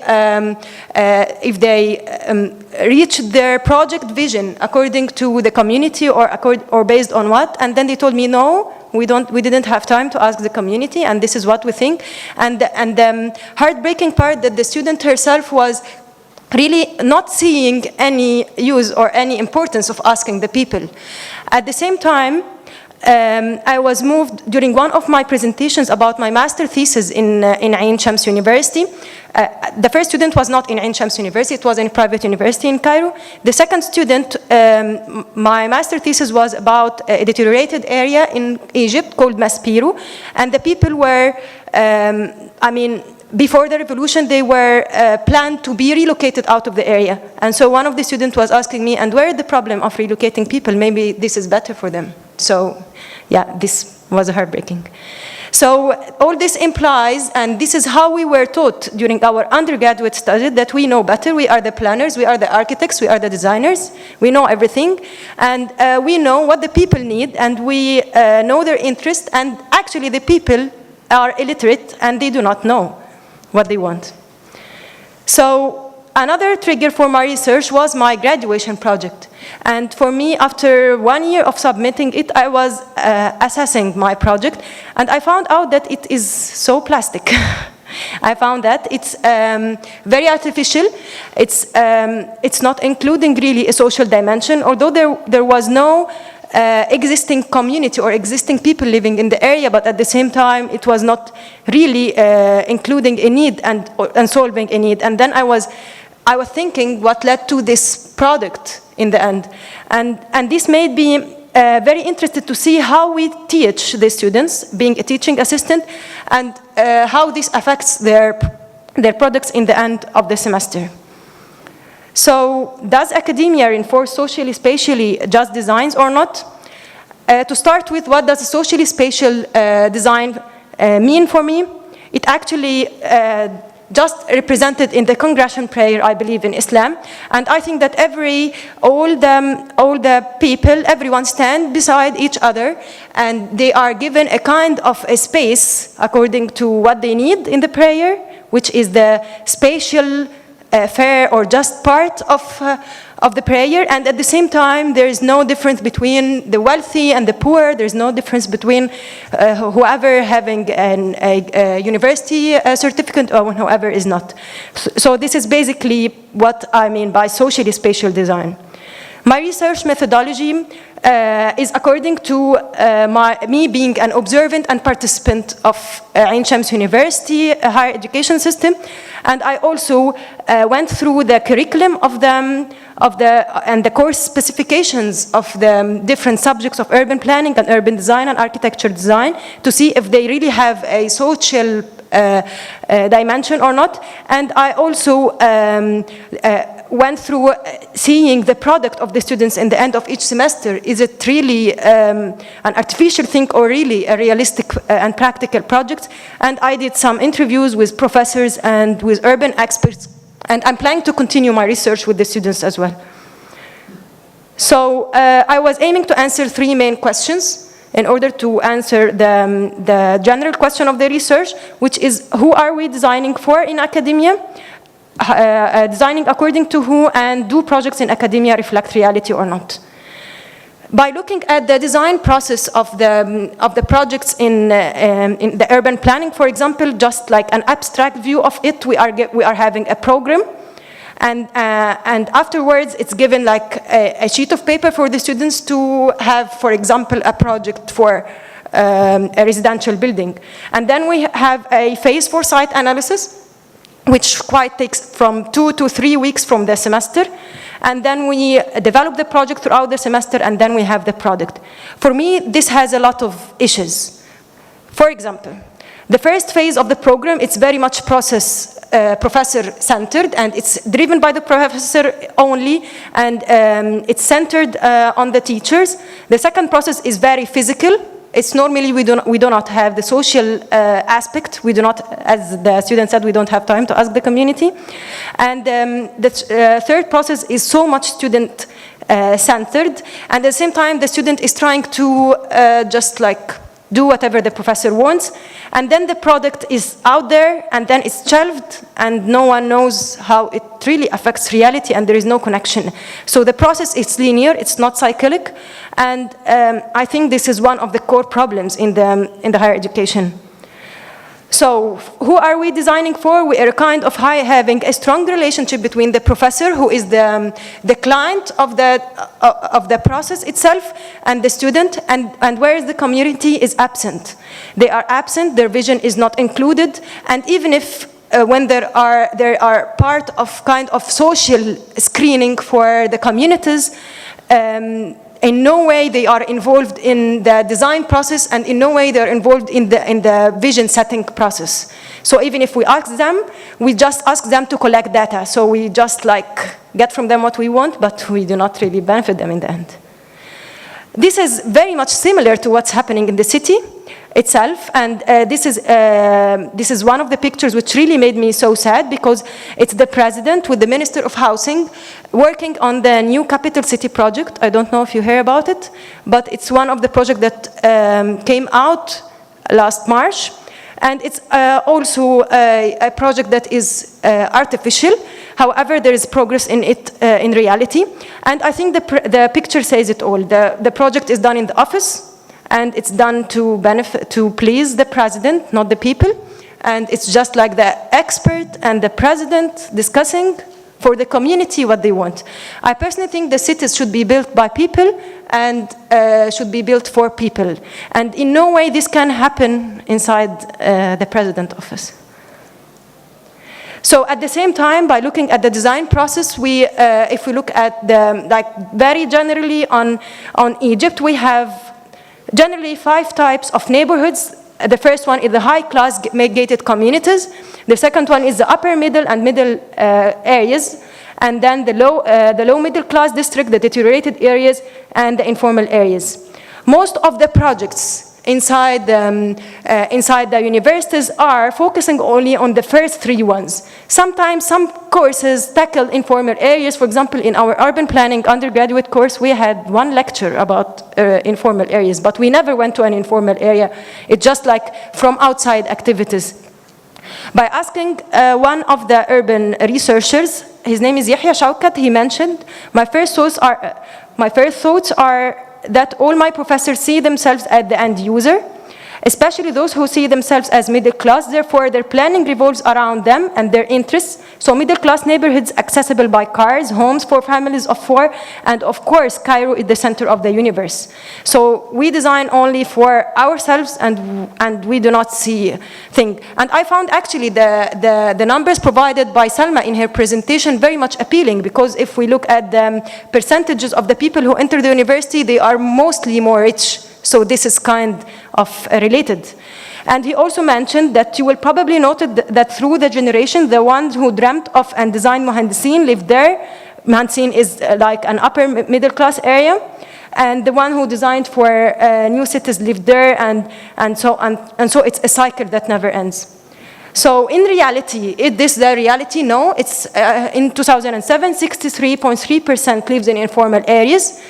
reached their project vision according to the community or based on what, and then they told me no. We didn't have time to ask the community, and this is what we think. And the heartbreaking part that the student herself was really not seeing any use or any importance of asking the people. At the same time, I was moved during one of my presentations about my master thesis in Ain Shams University. The first student was not in Ain Shams University, it was in a private university in Cairo. The second student, my master thesis was about a deteriorated area in Egypt called Maspiru, and the people were, before the revolution, they were planned to be relocated out of the area. And so one of the students was asking me, and where is the problem of relocating people? Maybe this is better for them. So yeah, this was heartbreaking. So all this implies, and this is how we were taught during our undergraduate study, that we know better. We are the planners, we are the architects, we are the designers. We know everything, and we know what the people need, and we know their interest, and actually the people are illiterate, and they do not know what they want. So another trigger for my research was my graduation project. And for me, after 1 year of submitting it, I was assessing my project, and I found out that it is so plastic. I found that it's very artificial. It's not including really a social dimension, although there was no existing community or existing people living in the area, but at the same time, it was not really including a need and solving a need. And then I was thinking what led to this product in the end. And this made me very interested to see how we teach the students, being a teaching assistant, and how this affects their products in the end of the semester. So does academia reinforce socially, spatially just designs or not? To start with, what does a socially spatial design mean for me? It actually just represented in the congregation prayer, I believe, in Islam. And I think that all the people, everyone stand beside each other, and they are given a kind of a space according to what they need in the prayer, which is the spatial fair or just part of the prayer. And at the same time, there is no difference between the wealthy and the poor. There's no difference between whoever having a university certificate or whoever is not. So this is basically what I mean by socially spatial design. My research methodology is according to me being an observant and participant of Ain Shams University higher education system, and I also went through the curriculum of them, and the course specifications of the different subjects of urban planning and urban design and architecture design to see if they really have a social dimension or not. And I also went through seeing the product of the students in the end of each semester. Is it really an artificial thing or really a realistic and practical project? And I did some interviews with professors and with urban experts, and I'm planning to continue my research with the students as well. So I was aiming to answer 3 main questions in order to answer the general question of the research, which is, who are we designing for in academia? Designing according to who, and do projects in academia reflect reality or not? By looking at the design process of the projects in the urban planning, for example, just like an abstract view of it, we are having a program, and afterwards it's given like a sheet of paper for the students to have, for example, a project for a residential building, and then we have a phase for site analysis, which quite takes from 2 to 3 weeks from the semester. And then we develop the project throughout the semester, and then we have the product. For me, this has a lot of issues. For example, the first phase of the program, it's very much professor-centered, and it's driven by the professor only, and it's centered on the teachers. The second process is very physical. It's normally we do not have the social aspect. We do not, as the student said, we don't have time to ask the community. And the third process is so much student centered, and at the same time the student is trying to just like do whatever the professor wants, and then the product is out there, and then it's shelved, and no one knows how it really affects reality, and there is no connection. So the process is linear, it's not cyclic, and I think this is one of the core problems in the higher education. So who are we designing for? We are kind of having a strong relationship between the professor, who is the client of the process itself, and the student, and where the community is absent. They are absent, their vision is not included, and even if when they are part of kind of social screening for the communities, in no way they are involved in the design process, and in no way they are involved in the vision setting process. So even if we ask them, we just ask them to collect data. So we just like get from them what we want, but we do not really benefit them in the end. This is very much similar to what's happening in the city itself, and this is one of the pictures which really made me so sad, because it's the president with the Minister of Housing working on the new capital city project. I don't know if you hear about it, but it's one of the projects that came out last March, and it's also a project that is artificial. However, there is progress in it in reality, and I think the picture says it all. The project is done in the office, and it's done to please the president, not the people. And it's just like the expert and the president discussing for the community what they want. I personally think the cities should be built by people and should be built for people. And in no way this can happen inside the president's office. So at the same time, by looking at the design process, if we look at very generally on Egypt, we have generally 5 types of neighborhoods. The first one is the high-class gated communities. The second one is the upper middle and middle areas. And then the low middle-class district, the deteriorated areas, and the informal areas. Most of the projects inside the universities are focusing only on the first 3 ones. Sometimes some courses tackle informal areas. For example, in our urban planning undergraduate course, we had 1 lecture about informal areas, but we never went to an informal area. It's just like from outside activities. By asking one of the urban researchers, his name is Yahya Shaukat, he mentioned, my first thoughts are that all my professors see themselves as the end user, especially those who see themselves as middle class. Therefore, their planning revolves around them and their interests. So middle class neighborhoods accessible by cars, homes for families of 4, and of course, Cairo is the center of the universe. So we design only for ourselves, and we do not see things. And I found actually the numbers provided by Salma in her presentation very much appealing, because if we look at the percentages of the people who enter the university, they are mostly more rich. So this is kind of related. And he also mentioned that you will probably note that through the generation, the ones who dreamt of and designed Mohandesin lived there. Mohandesin is like an upper middle class area. And the one who designed for new cities lived there, and so it's a cycle that never ends. So in reality, is this the reality? No, it's in 2007, 63.3% lives in informal areas.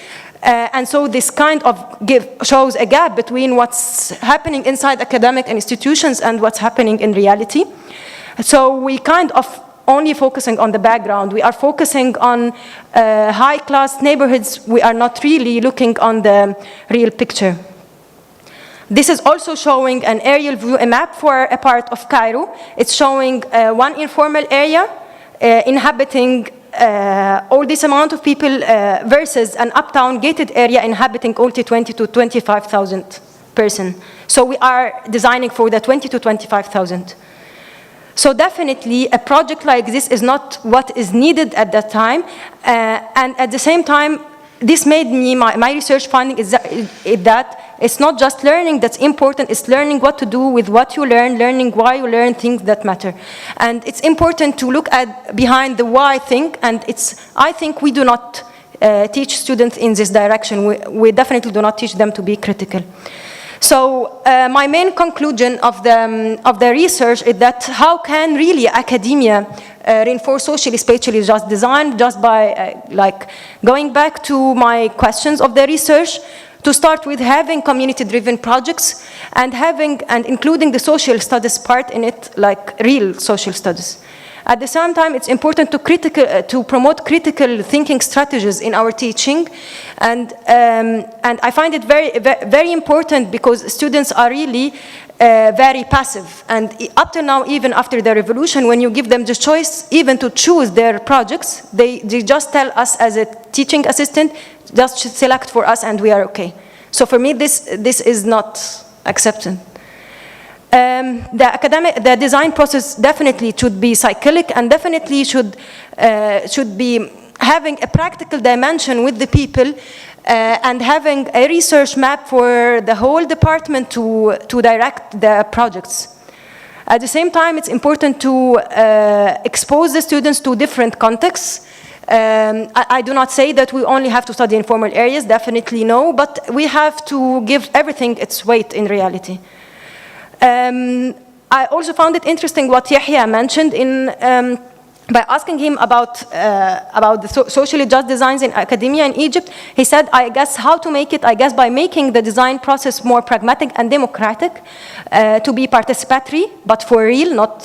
And so this kind of shows a gap between what's happening inside academic institutions and what's happening in reality. So we kind of only focusing on the background. We are focusing on high-class neighborhoods. We are not really looking on the real picture. This is also showing an aerial view, a map for a part of Cairo. It's showing one informal area inhabiting all this amount of people versus an uptown gated area inhabiting only 20 to 25,000 person. So we are designing for the 20 to 25,000. So definitely a project like this is not what is needed at that time. And at the same time, this made me, my research finding is that it's not just learning that's important, it's learning what to do with what you learn, learning why you learn things that matter. And it's important to look at behind the why thing, and I think we do not teach students in this direction. We definitely do not teach them to be critical. So my main conclusion of the research is that how can really academia reinforce socially spatially just design, just by like going back to my questions of the research, to start with having community-driven projects and including the social studies part in it, like real social studies. At the same time, it's important to promote critical thinking strategies in our teaching, and I find it very important because students are really very passive. And up to now, even after the revolution, when you give them the choice, even to choose their projects, they just tell us as a teaching assistant, just select for us and we are okay. So for me, this is not accepted. The design process definitely should be cyclic and definitely should be having a practical dimension with the people and having a research map for the whole department to direct the projects. At the same time, it's important to expose the students to different contexts. I do not say that we only have to study in formal areas, definitely no, but we have to give everything its weight in reality. I also found it interesting what Yahya mentioned by asking him about the socially just designs in academia in Egypt. He said, I guess how to make it, I guess by making the design process more pragmatic and democratic, to be participatory, but for real, not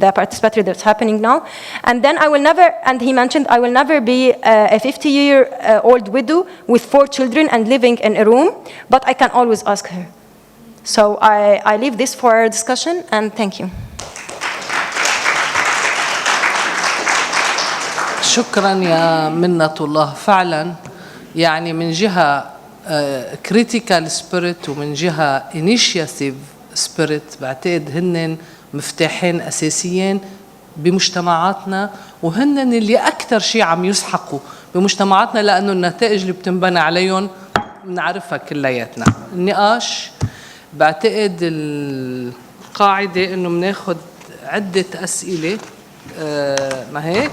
the participatory that's happening now. And then I will never, and he mentioned, I will never be a 50-year-old widow with 4 children and living in a room, but I can always ask her. So I leave this for our discussion, and thank you. شكرا يا منة الله. فعلا يعني من جهة critical spirit ومن جهة initiative spirit بعتقد هن مفتاحين أساسيين بمجتمعاتنا، وهن اللي أكثر شيء عم يسحقوا بمجتمعاتنا، لأنه النتائج اللي بتنبنى عليهم بنعرفها كلياتنا. النقاش بعتقد القاعدة إنه بناخد عدة أسئلة، ما هيك؟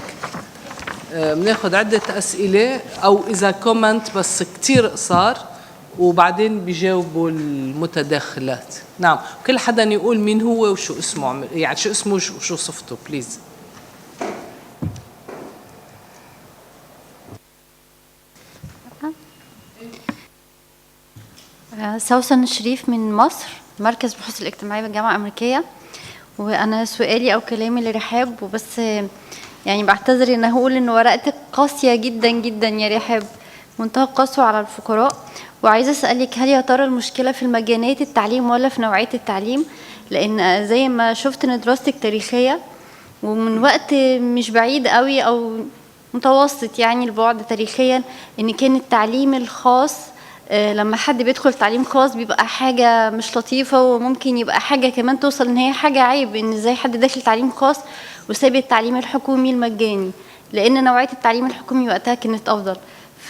بناخد عدة أسئلة أو إذا كومنت بس كتير قصار، وبعدين بيجاوبوا المتداخلات. نعم، كل حدا يقول مين هو وشو اسمه، يعني شو اسمه وشو صفته بليز. سوسن الشريف من مصر، مركز بحوث الاجتماعية بالجامعة الأمريكية. وأنا سؤالي أو كلامي لرحاب، وبس يعني بعتذر إن هقول إن ورقتك قاسية جدا جدا يا رحاب، منتهى القسوة على الفقراء. وعايزة أسألك، هل يا ترى المشكلة في المجانية التعليم ولا في نوعية التعليم؟ لأن زي ما شفت إن دراستك تاريخية، ومن وقت مش بعيد قوي أو متوسط يعني البعد تاريخيا، إن كان التعليم الخاص لما حد بيدخل تعليم خاص بيبقى حاجة مش لطيفة، وممكن يبقى حاجة كمان توصل إن هي حاجة عيب، إن إزاي حد داخل تعليم خاص وساب التعليم الحكومي المجاني، لأن نوعية التعليم الحكومي وقتها كانت أفضل.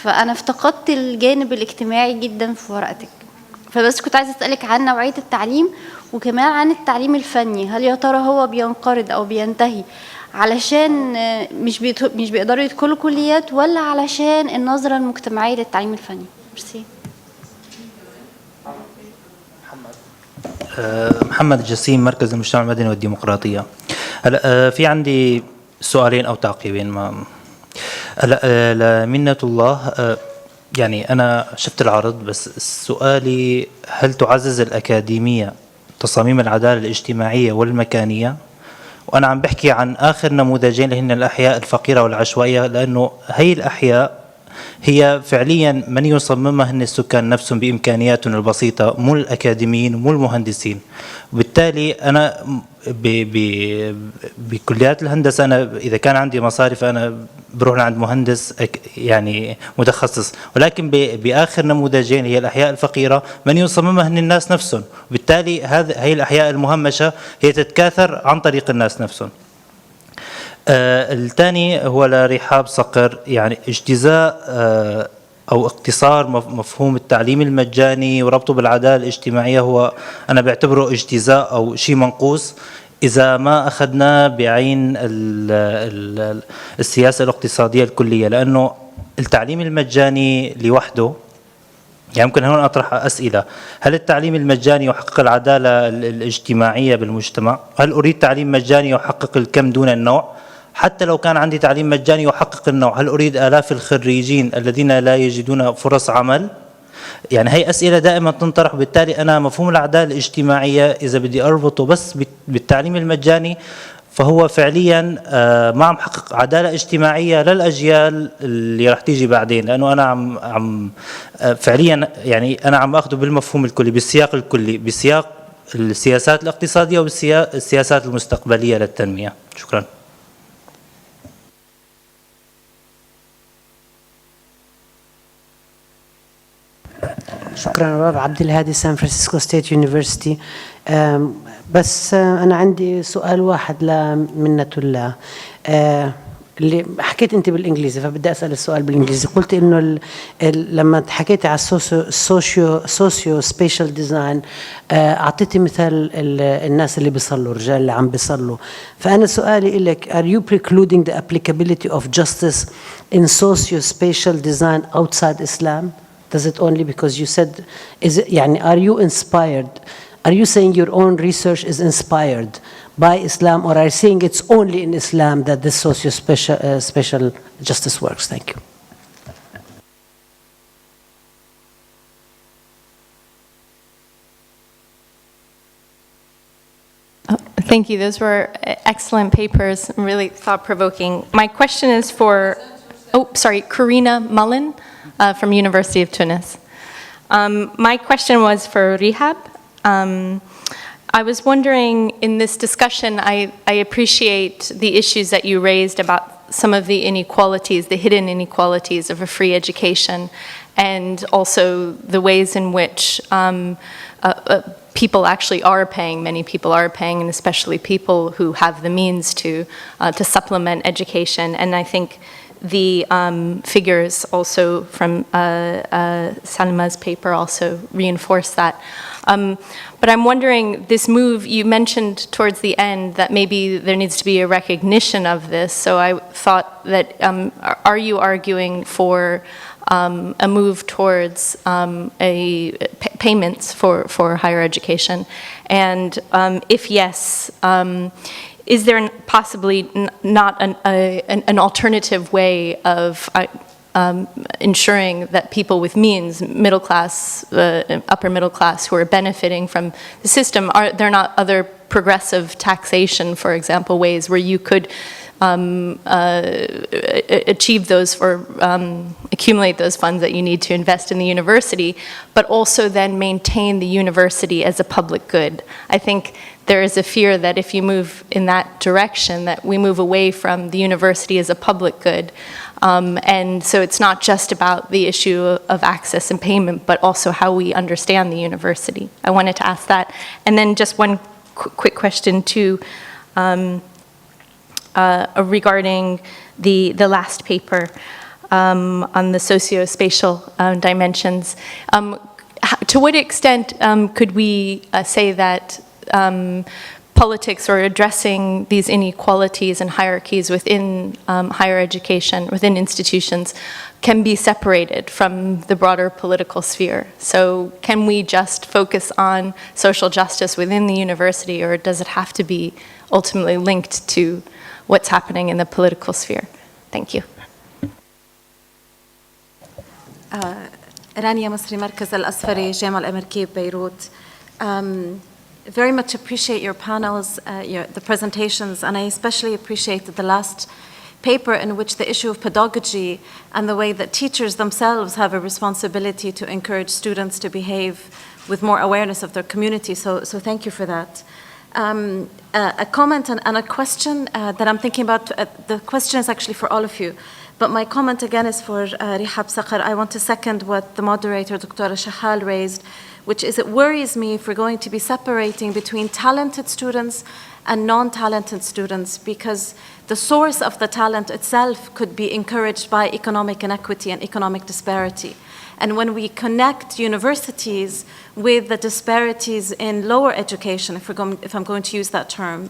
فأنا افتقدت الجانب الاجتماعي جدا في ورقتك، فبس كنت عايزة أسألك عن نوعية التعليم، وكمان عن التعليم الفني. هل يا ترى هو بينقرض أو بينتهي علشان مش بيقدروا يدخلوا كليات، ولا علشان النظرة المجتمعية للتعليم الفني؟ ميرسي. محمد جسيم، مركز المجتمع المدني والديمقراطية. هلا في عندي سؤالين أو تعقيبين. هلا لمنة الله، يعني أنا شفت العرض، بس سؤالي هل تعزز الأكاديمية تصاميم العدالة الاجتماعية والمكانية؟ وأنا عم بحكي عن آخر نموذجين اللي هن الأحياء الفقيرة والعشوائية، لأنه هي الأحياء هي فعليا من يصممها هن السكان نفسهم بإمكانياتهم البسيطة، مو الأكاديميين مو المهندسين. وبالتالي أنا بكليات الهندسة أنا إذا كان عندي مصاري فأنا بروح لعند مهندس يعني متخصص، ولكن بآخر نموذجين هي الأحياء الفقيرة من يصممها هن الناس نفسهم، وبالتالي هي الأحياء المهمشة هي تتكاثر عن طريق الناس نفسهم. الثاني هو لرحاب صقر، يعني اجتزاء أو اقتصار مفهوم التعليم المجاني وربطه بالعدالة الاجتماعية، هو أنا بعتبره اجتزاء أو شيء منقوص إذا ما أخذناه بعين السياسة الاقتصادية الكلية، لأنه التعليم المجاني لوحده، يعني ممكن هون أطرح أسئلة: هل التعليم المجاني يحقق العدالة الاجتماعية بالمجتمع؟ هل أريد تعليم مجاني يحقق الكم دون النوع؟ حتى لو كان عندي تعليم مجاني يحقق النوع، هل أريد آلاف الخريجين الذين لا يجدون فرص عمل؟ يعني هي أسئلة دائما تنطرح. بالتالي أنا مفهوم العدالة الاجتماعية إذا بدي أربطه بس بالتعليم المجاني فهو فعليا ما عم حقق عدالة اجتماعية للأجيال اللي رح تيجي بعدين، لأنه أنا عم فعليا يعني أنا عم أخذه بالمفهوم الكلي، بالسياق الكلي، بسياق السياسات الاقتصادية والسياسات المستقبلية للتنمية. شكرا. شكرا رباب عبد الهادي، سان فرانسيسكو ستيت يونيفرسيتي. بس أنا عندي سؤال واحد لمنة الله. اللي حكيت انت بالانجليزي فبدي اسال السؤال بالانجليزي. قلت انه لما حكيتي على السوشيو سبيشال ديزاين اعطيتي مثال الناس اللي بيصلوا، الرجال اللي عم بيصلوا. فانا سؤالي لك are you precluding the applicability of justice in socio spatial design outside Islam? Does it only because you said يعني are you inspired? Are you saying your own research is inspired by Islam, or are you saying it's only in Islam that this special justice works? Thank you. Thank you. Those were excellent papers, really thought-provoking. My question is for, Karina Mullen from University of Tunis. My question was for Rihab. I was wondering, in this discussion, I appreciate the issues that you raised about some of the inequalities, the hidden inequalities of a free education, and also the ways in which people actually are paying, many people are paying, and especially people who have the means to supplement education. And I think the figures also from Salma's paper also reinforce that. But I'm wondering, this move, you mentioned towards the end that maybe there needs to be a recognition of this. So I thought that, are you arguing for a move towards payments for higher education? And if yes, is there possibly not an alternative way of ensuring that people with means, middle class, upper middle class, who are benefiting from the system, are there not other progressive taxation, for example, ways where you could achieve those or accumulate those funds that you need to invest in the university, but also then maintain the university as a public good? I think there is a fear that if you move in that direction, that we move away from the university as a public good. And so it's not just about the issue of access and payment, but also how we understand the university. I wanted to ask that. And then just one quick question too, regarding the last paper on the socio-spatial dimensions. To what extent could we say that politics or addressing these inequalities and hierarchies within higher education, within institutions, can be separated from the broader political sphere? So can we just focus on social justice within the university, or does it have to be ultimately linked to what's happening in the political sphere? Thank you. رانيا مصري مركز الأسفري جامعة الأمريكية ببيروت. Very much appreciate your panels, the presentations, and I especially appreciated the last paper in which the issue of pedagogy and the way that teachers themselves have a responsibility to encourage students to behave with more awareness of their community. So thank you for that. A comment and a question that I'm thinking about. The question is actually for all of you, but my comment again is for Rihab Saqar. I want to second what the moderator, Dr. Shahal, raised, which is it worries me if we're going to be separating between talented students and non-talented students, because the source of the talent itself could be encouraged by economic inequity and economic disparity. And when we connect universities with the disparities in lower education, if I'm going to use that term,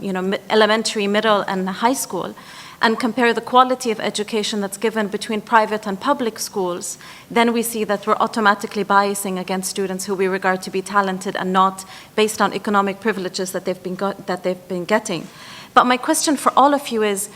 elementary, middle, and high school, and compare the quality of education that's given between private and public schools, then we see that we're automatically biasing against students who we regard to be talented and not based on economic privileges that they've been getting. But my question for all of you is,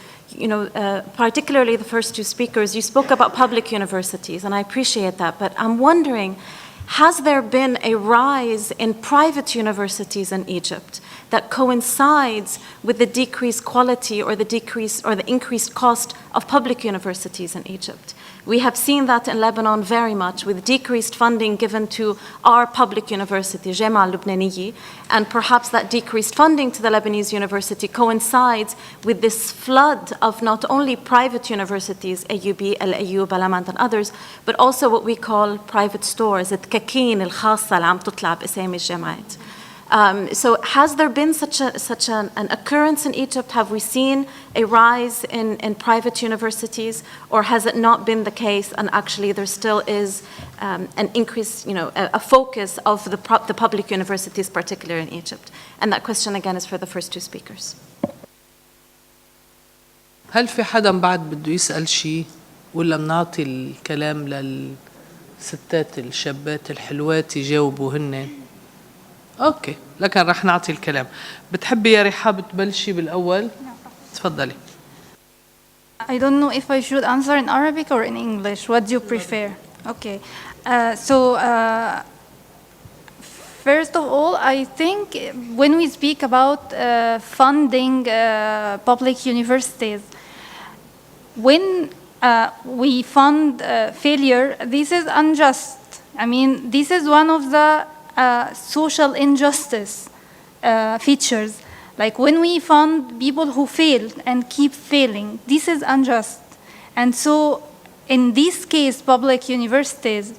particularly the first two speakers, you spoke about public universities, and I appreciate that, but I'm wondering, has there been a rise in private universities in Egypt that coincides with the decreased quality or the increased cost of public universities in Egypt? We have seen that in Lebanon very much, with decreased funding given to our public university, Jama al-Lubnaniyi, and perhaps that decreased funding to the Lebanese university coincides with this flood of not only private universities, AUB, Al-Ayyub, Al-Amand, and others, but also what we call private stores, التكاكين الخاصة اللي عم تطلع بأسامي الجامعات. So has there been such an occurrence in Egypt? Have we seen a rise in private universities, or has it not been the case, and actually there still is an increase, a focus of the public universities, particularly in Egypt? And that question again is for the first two speakers. هل في حدا بعد بده يسأل شيء ولا بنعطي الكلام للستات الشابات الحلوات يجاوبوا هن؟ اوكي، لكن رح نعطي الكلام. بتحبي يا رحاب تبلشي بالأول؟ تفضلي. I don't know if I should answer in Arabic or in English. What do you prefer? Okay. First of all, I think when we speak about funding public universities, when we fund failure, this is unjust. I mean, this is one of the social injustice features. Like when we fund people who fail and keep failing, this is unjust. And so in this case, public universities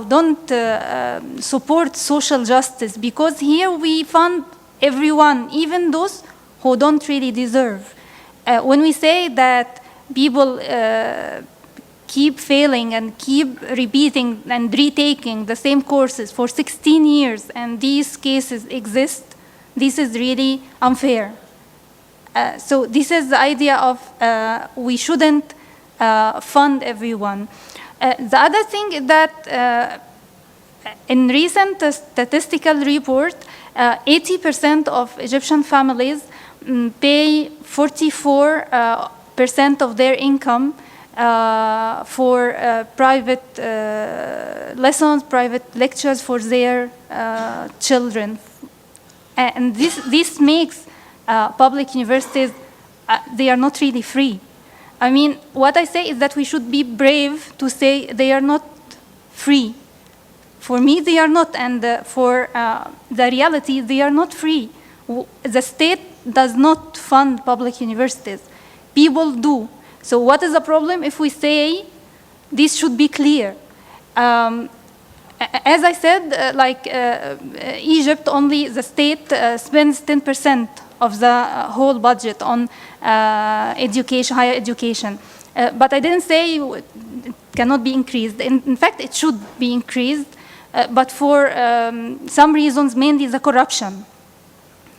don't support social justice, because here we fund everyone, even those who don't really deserve. When we say that people keep failing and keep repeating and retaking the same courses for 16 years, and these cases exist, this is really unfair. So this is the idea of we shouldn't fund everyone. The other thing is that in recent statistical report, 80% of Egyptian families pay 44% of their income for private lessons, private lectures for their children. And this makes public universities, they are not really free. I mean, what I say is that we should be brave to say they are not free. For me, they are not, and for the reality, they are not free. The state does not fund public universities. People do. So what is the problem if we say this should be clear? As I said, Egypt, only the state spends 10% of the whole budget on education, higher education. But I didn't say it cannot be increased. In fact, it should be increased, but for some reasons, mainly the corruption.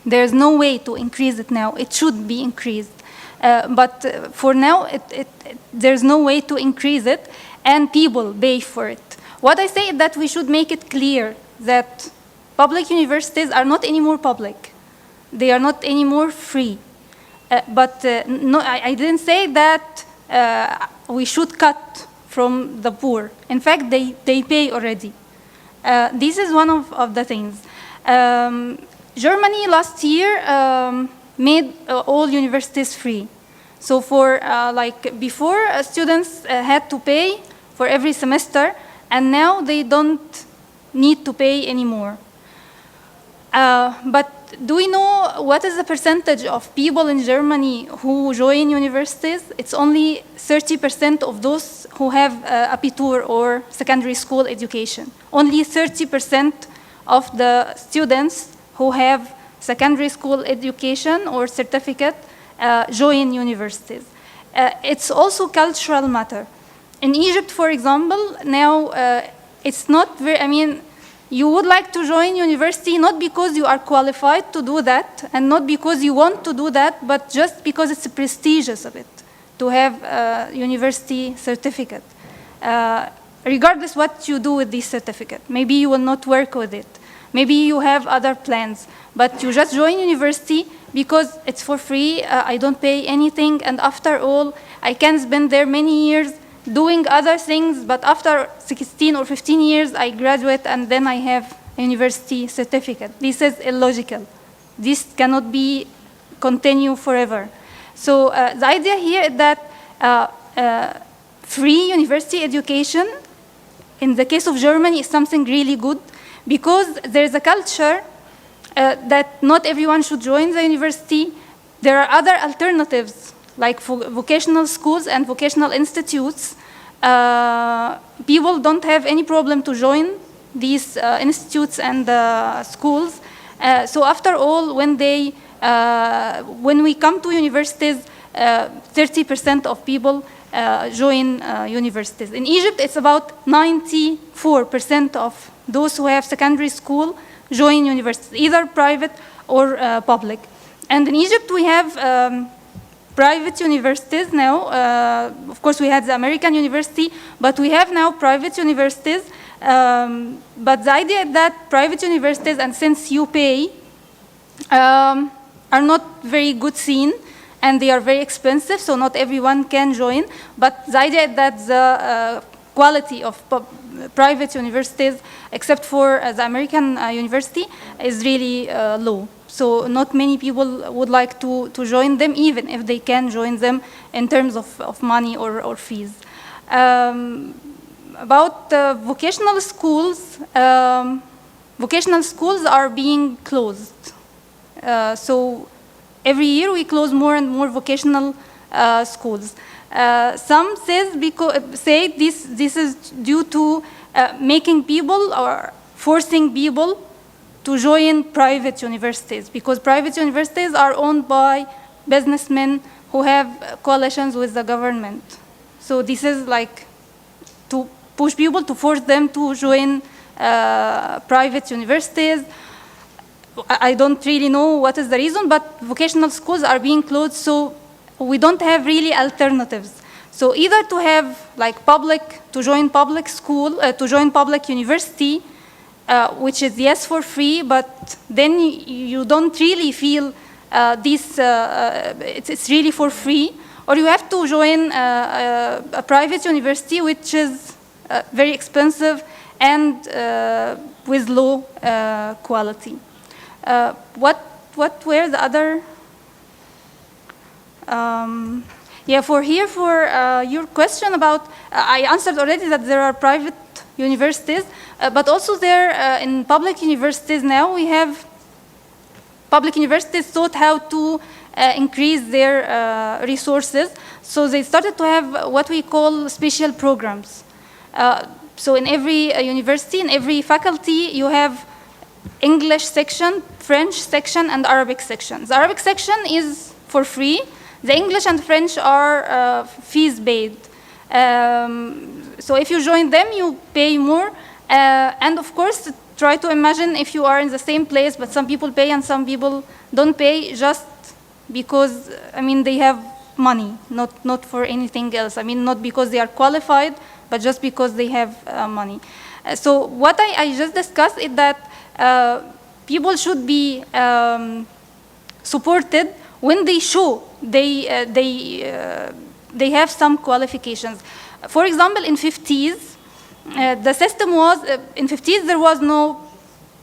There's no way to increase it now. It should be increased. But for now, there's no way to increase it, and people pay for it. What I say is that we should make it clear that public universities are not anymore public. They are not anymore free. No, I didn't say that we should cut from the poor. In fact, they pay already. This is one of the things. Germany last year made all universities free. So for before, students had to pay for every semester, and now they don't need to pay anymore. But do we know what is the percentage of people in Germany who join universities? It's only 30% of those who have Abitur or secondary school education. Only 30% of the students who have secondary school education or certificate join universities. It's also cultural matter. In Egypt, for example, now it's not very, I mean, you would like to join university not because you are qualified to do that and not because you want to do that, but just because it's prestigious of it to have a university certificate. Regardless what you do with this certificate, maybe you will not work with it. Maybe you have other plans, but you just join university because it's for free, I don't pay anything, and after all, I can spend there many years doing other things, but after 16 or 15 years, I graduate and then I have a university certificate. This is illogical. This cannot be continue forever. So the idea here is that free university education, in the case of Germany, is something really good, because there is a culture that not everyone should join the university. There are other alternatives, like vocational schools and vocational institutes. People don't have any problem to join these institutes and schools. So after all, when we come to universities, 30% of people join universities. In Egypt, it's about 94% of those who have secondary school join universities, either private or public. And in Egypt, we have private universities now. Of course, we had the American university, but we have now private universities. But the idea is that private universities, and since you pay, are not very good seen, and they are very expensive, so not everyone can join. But the idea is that the quality of private universities, except for the American university, is really low. So not many people would like to join them, even if they can join them in terms of money or fees. About vocational schools are being closed. So every year we close more and more vocational schools. Some say this is due to making people or forcing people to join private universities, because private universities are owned by businessmen who have coalitions with the government. So this is like to push people, to force them to join private universities. I don't really know what is the reason, but vocational schools are being closed, so we don't have really alternatives. So either to have like to join public school, to join public university, which is yes for free, but then you don't really feel it's really for free, or you have to join a private university which is very expensive and with low quality. What were the other? For your question about, I answered already that there are private universities, but also there in public universities now we have public universities thought how to increase their resources, so they started to have what we call special programs. So in every university, in every faculty, you have English section, French section, and Arabic section. The Arabic section is for free. The English and French are fees paid. So if you join them, you pay more. And of course, try to imagine if you are in the same place, but some people pay and some people don't pay, just because, they have money, not for anything else. Not because they are qualified, but just because they have money. So what I just discussed is that people should be supported when they show they have some qualifications. For example, in 50s, the system was, in 50s there was no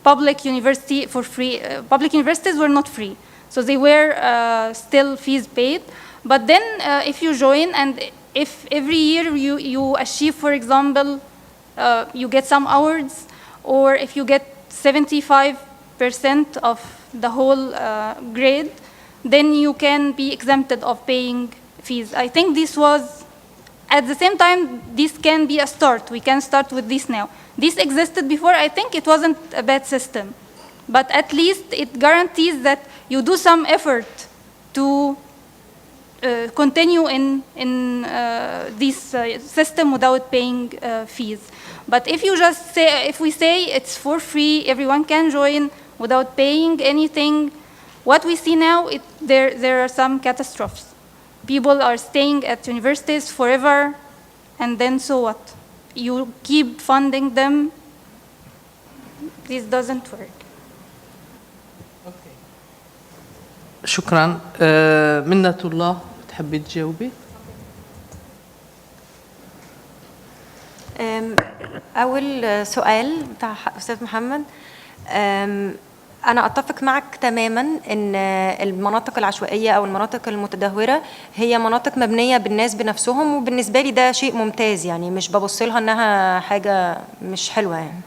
public university for free. Public universities were not free, so they were still fees paid. But then if you join, and if every year you achieve, for example, you get some awards, or if you get 75% of the whole grade, then you can be exempted of paying fees. I think this was, at the same time, this can be a start. We can start with this now. This existed before. I think it wasn't a bad system, but at least it guarantees that you do some effort to continue in this system without paying fees. But if you just say, if we say it's for free, everyone can join without paying anything, what we see now, there are some catastrophes. People are staying at universities forever, and then so what? You keep funding them. This doesn't work. شكرا. منة الله، تحبي تجاوبي؟ أول سؤال بتاع أستاذ محمد، أنا أتفق معك تماماً إن المناطق العشوائية أو المناطق المتدهورة هي مناطق مبنية بالناس بنفسهم، وبالنسبة لي ده شيء ممتاز، يعني مش ببص لها إنها حاجة مش حلوة يعني.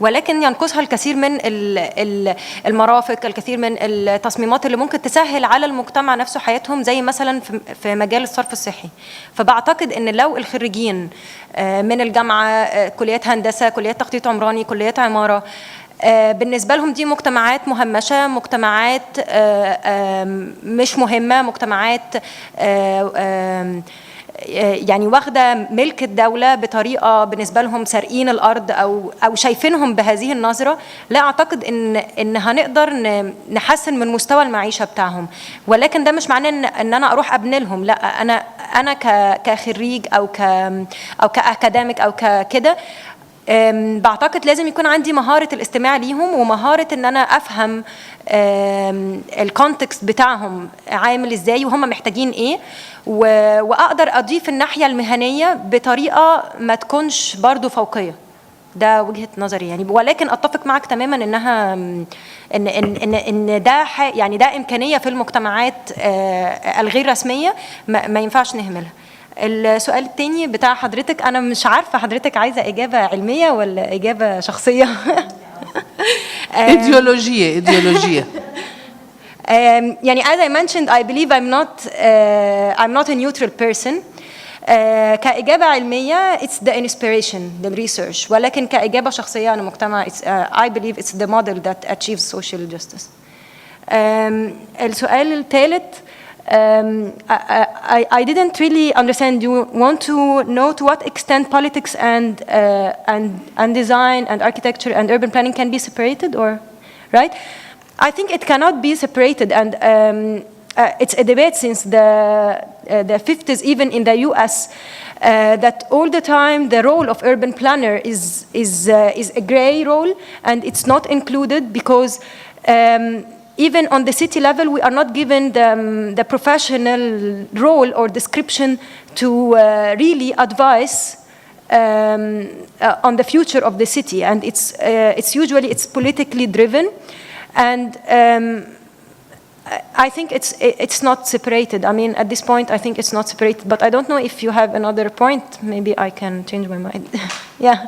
ولكن ينقصها الكثير من المرافق، الكثير من التصميمات اللي ممكن تسهل على المجتمع نفسه حياتهم، زي مثلا في مجال الصرف الصحي. فبعتقد ان لو الخريجين من الجامعه، كليات هندسه، كليات تخطيط عمراني، كليات عماره، بالنسبة لهم دي مجتمعات مهمشة، مجتمعات مش مهمة، مجتمعات يعني واخدة ملك الدولة بطريقة بالنسبة لهم سارقين الأرض أو شايفينهم بهذه النظرة، لا أعتقد إن هنقدر نحسن من مستوى المعيشة بتاعهم. ولكن ده مش معناه إن أنا أروح أبني لهم، لا، أنا كخريج أو كأكاديميك أو كده، بعتقد لازم يكون عندي مهارة الاستماع ليهم، ومهارة ان انا افهم الكونتكست بتاعهم عامل ازاي وهم محتاجين ايه، واقدر اضيف الناحية المهنية بطريقة ما تكونش برضو فوقية. ده وجهة نظري يعني. ولكن اتفق معك تماما انها ان ده يعني ده امكانية في المجتمعات الغير رسمية ما ينفعش نهملها. السؤال التاني بتاع حضرتك، أنا مش عارفة حضرتك عايزة إجابة علمية ولا إجابة شخصية؟ إيديولوجية. يعني as I mentioned, I believe I'm not a neutral person. كإجابة علمية it's the inspiration, the research. ولكن كإجابة شخصية أنا مجتمع I believe it's the model that achieves social justice. السؤال الثالث, I didn't really understand. You want to know to what extent politics and design and architecture and urban planning can be separated, or right? I think it cannot be separated, and it's a debate since the 50s, even in the U.S. That all the time the role of urban planner is a gray role, and it's not included because. Even on the city level, we are not given the professional role or description to really advise on the future of the city, and it's usually politically driven, and I think it's not separated. I mean, at this point, I think it's not separated. But I don't know if you have another point. Maybe I can change my mind. Yeah.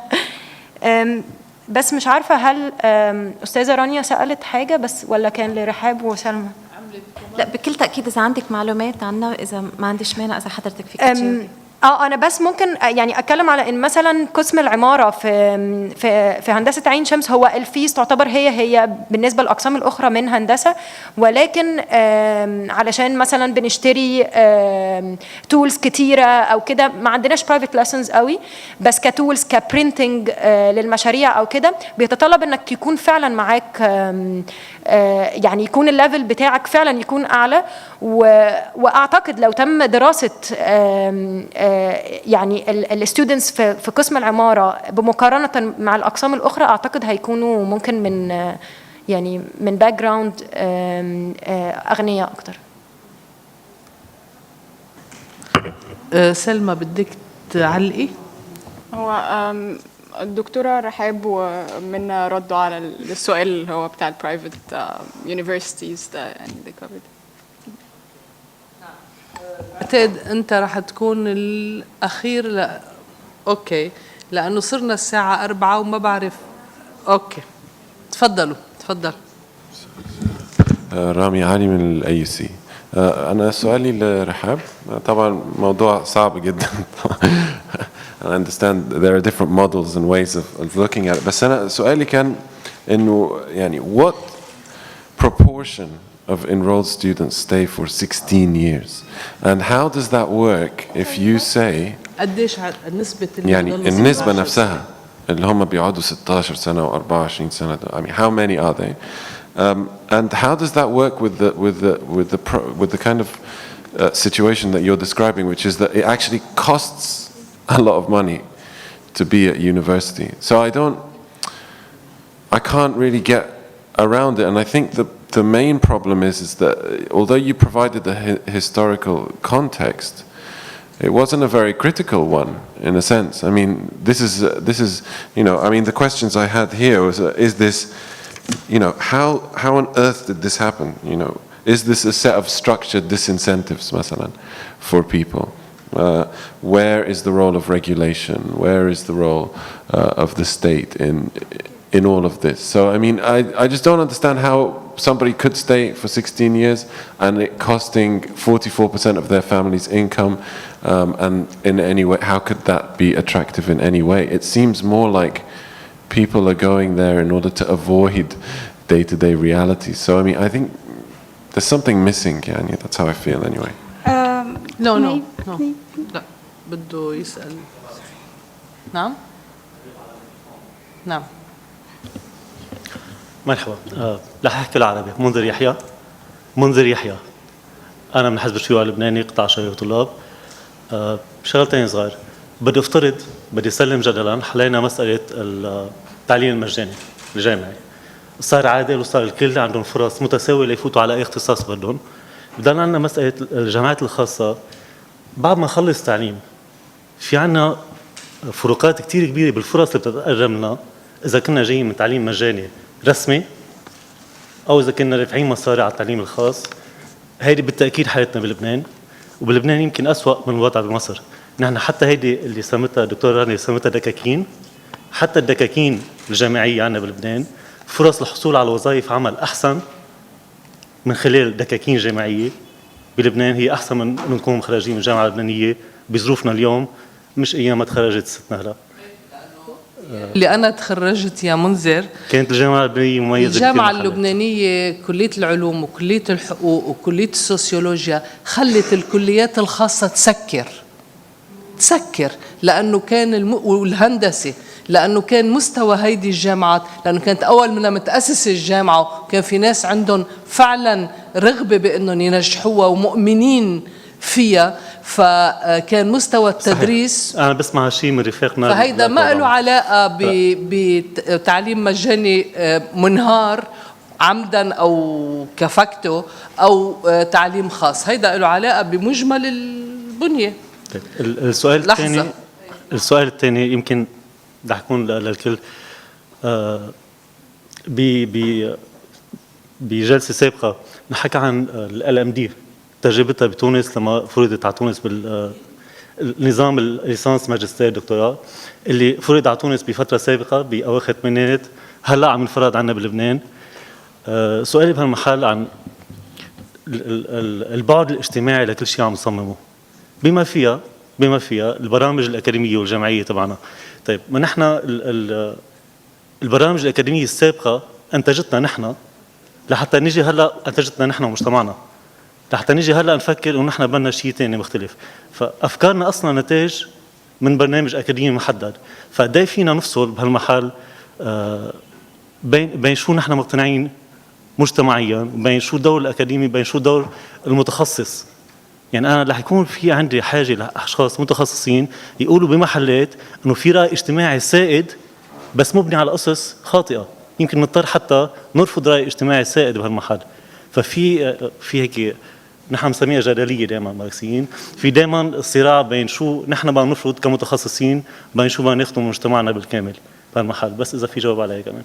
بس مش عارفة هل أستاذة رانيا سألت حاجة بس ولا كان لرحاب وسلمى؟ لا، بكل تأكيد إذا عندك معلومات عنها، إذا ما عنديش مانع إذا حضرتك فيك تجاوبي. انا بس ممكن يعني اتكلم على ان مثلا قسم العماره في هندسه عين شمس، هو الفيس تعتبر هي بالنسبه للاقسام الاخرى من هندسه، ولكن علشان مثلا بنشتري تولز كتيره او كده ما عندناش برايفت ليسنز قوي، بس كتولز كبرينتنج للمشاريع او كده بيتطلب انك يكون فعلا معاك يعني يكون الليفل بتاعك فعلا يكون اعلى. واعتقد لو تم دراسه يعني الستودنتس في قسم العماره بمقارنه مع الاقسام الاخرى، اعتقد هيكونوا ممكن من باك جراوند اغنياء اكتر. سلمى بدك تعلقي؟ هو الدكتورة رحاب ومنا ردوا على السؤال اللي هو بتاع البرايفت يونيفرسيتيز ده، يعني they covered. اعتقد انت رح تكون الاخير. لا اوكي، لانه صرنا الساعه 4 وما بعرف. اوكي تفضل. رامي علي من الاي سي. انا سؤالي لرحاب، طبعا موضوع صعب جدا. I understand there are different models and ways of looking at it, بس أنا سؤالي كان إنه يعني what proportion of enrolled students stay for 16 years, and how does that work if you say قديش نسبة يعني النسبة نفسها اللي هم بيقعدوا 16 سنة و 24 سنة، I mean how many are they, and how does that work with the kind of situation that you're describing, which is that it actually costs a lot of money to be at university. So I can't really get around it, and I think the main problem is that although you provided the historical context, it wasn't a very critical one in a sense. I mean, this is you know, I mean, the questions I had here was is this, you know, how on earth did this happen? You know, is this a set of structured disincentives, مثلا, for people? Where is the role of regulation? Where is the role of the state in all of this. So, I mean, I just don't understand how somebody could stay for 16 years and it costing 44% of their family's income, and in any way, how could that be attractive in any way? It seems more like people are going there in order to avoid day-to-day realities. So, I mean, I think there's something missing, يعني. That's how I feel anyway. No. لا بده يسأل. نعم. مرحبا. رح احكي بالعربي. منذر يحيى. انا من حزب الشيوعي اللبناني قطاع شباب وطلاب. شغلتين صغار. بدي افترض بدي اسلم جدلا حلينا مساله التعليم المجاني الجامعي. صار عادل وصار الكل عندهم فرص متساويه ليفوتوا على اي اختصاص بدهم. بدنا عندنا مساله الجامعات الخاصه بعد ما نخلص تعليم في عندنا فروقات كتير كبيره بالفرص اللي بتتقدم لنا اذا كنا جايين من تعليم مجاني رسمي او اذا كنا رافعين مصاري على التعليم الخاص. هيدي بالتاكيد حالتنا بلبنان، وبلبنان يمكن أسوأ من الوضع بمصر. نحن حتى هيدي اللي سمتها دكتور راني سمتها دكاكين، حتى الدكاكين الجامعيه عندنا بلبنان فرص الحصول على وظائف عمل احسن من خلال دكاكين جامعيه بلبنان هي احسن من نكون خارجين من الجامعه اللبنانيه بظروفنا اليوم، مش ايام ما تخرجت ستنا هلا. اللي أنا تخرجت يا منذر كانت الجامعة اللبنانية مميزة. الجامعة اللبنانية كلية العلوم وكلية الحقوق وكلية السوسيولوجيا خلت الكليات الخاصة تسكر لأنه كان والهندسة لأنه كان مستوى هيدي الجامعات، لأنه كانت أول منها متأسسة الجامعة وكان في ناس عندهم فعلا رغبة بأنهم ينجحوها ومؤمنين فيها، فكان مستوى التدريس صحيح. أنا بسمع شيء من رفاقنا فهيدا ما له علاقة بتعليم مجاني منهار عمدا أو كفكته أو تعليم خاص، هيدا له علاقة بمجمل البنية. السؤال الثاني يمكن رح يكون للكل. بجلسة سابقة نحكى عن LMD تجربتها بتونس لما فرضت على تونس بالنظام الليسانس ماجستير دكتوراه اللي فرض على تونس بفترة سابقة بأواخر الثمانينات، هلا عم ينفرض عنا بلبنان. سؤالي بهالمحل عن البعد الاجتماعي لكل شيء عم نصممه بما فيها البرامج الأكاديمية والجامعية تبعنا. طيب ما نحن البرامج الأكاديمية السابقة أنتجتنا نحن لحتى نيجي هلا أنتجتنا نحن ومجتمعنا، لحتى نيجي هلا نفكر انه نحن بدنا شيء ثاني مختلف. فافكارنا اصلا نتاج من برنامج اكاديمي محدد. فقد فينا نفصل بهالمحل بين شو نحن مقتنعين مجتمعيا، بين شو دور الاكاديمي، بين شو دور المتخصص. يعني انا رح يكون في عندي حاجه لاشخاص متخصصين يقولوا بمحلات انه في راي اجتماعي سائد بس مبني على اسس خاطئه، يمكن نضطر حتى نرفض راي اجتماعي سائد بهالمحل. ففي هيك نحن بنسميها جدليه دائما ماركسيين، في دائما صراع بين شو نحن بدنا نفرض كمتخصصين بين شو بدنا ناخذه من مجتمعنا بالكامل بهالمحل. بس اذا في جواب عليه كمان.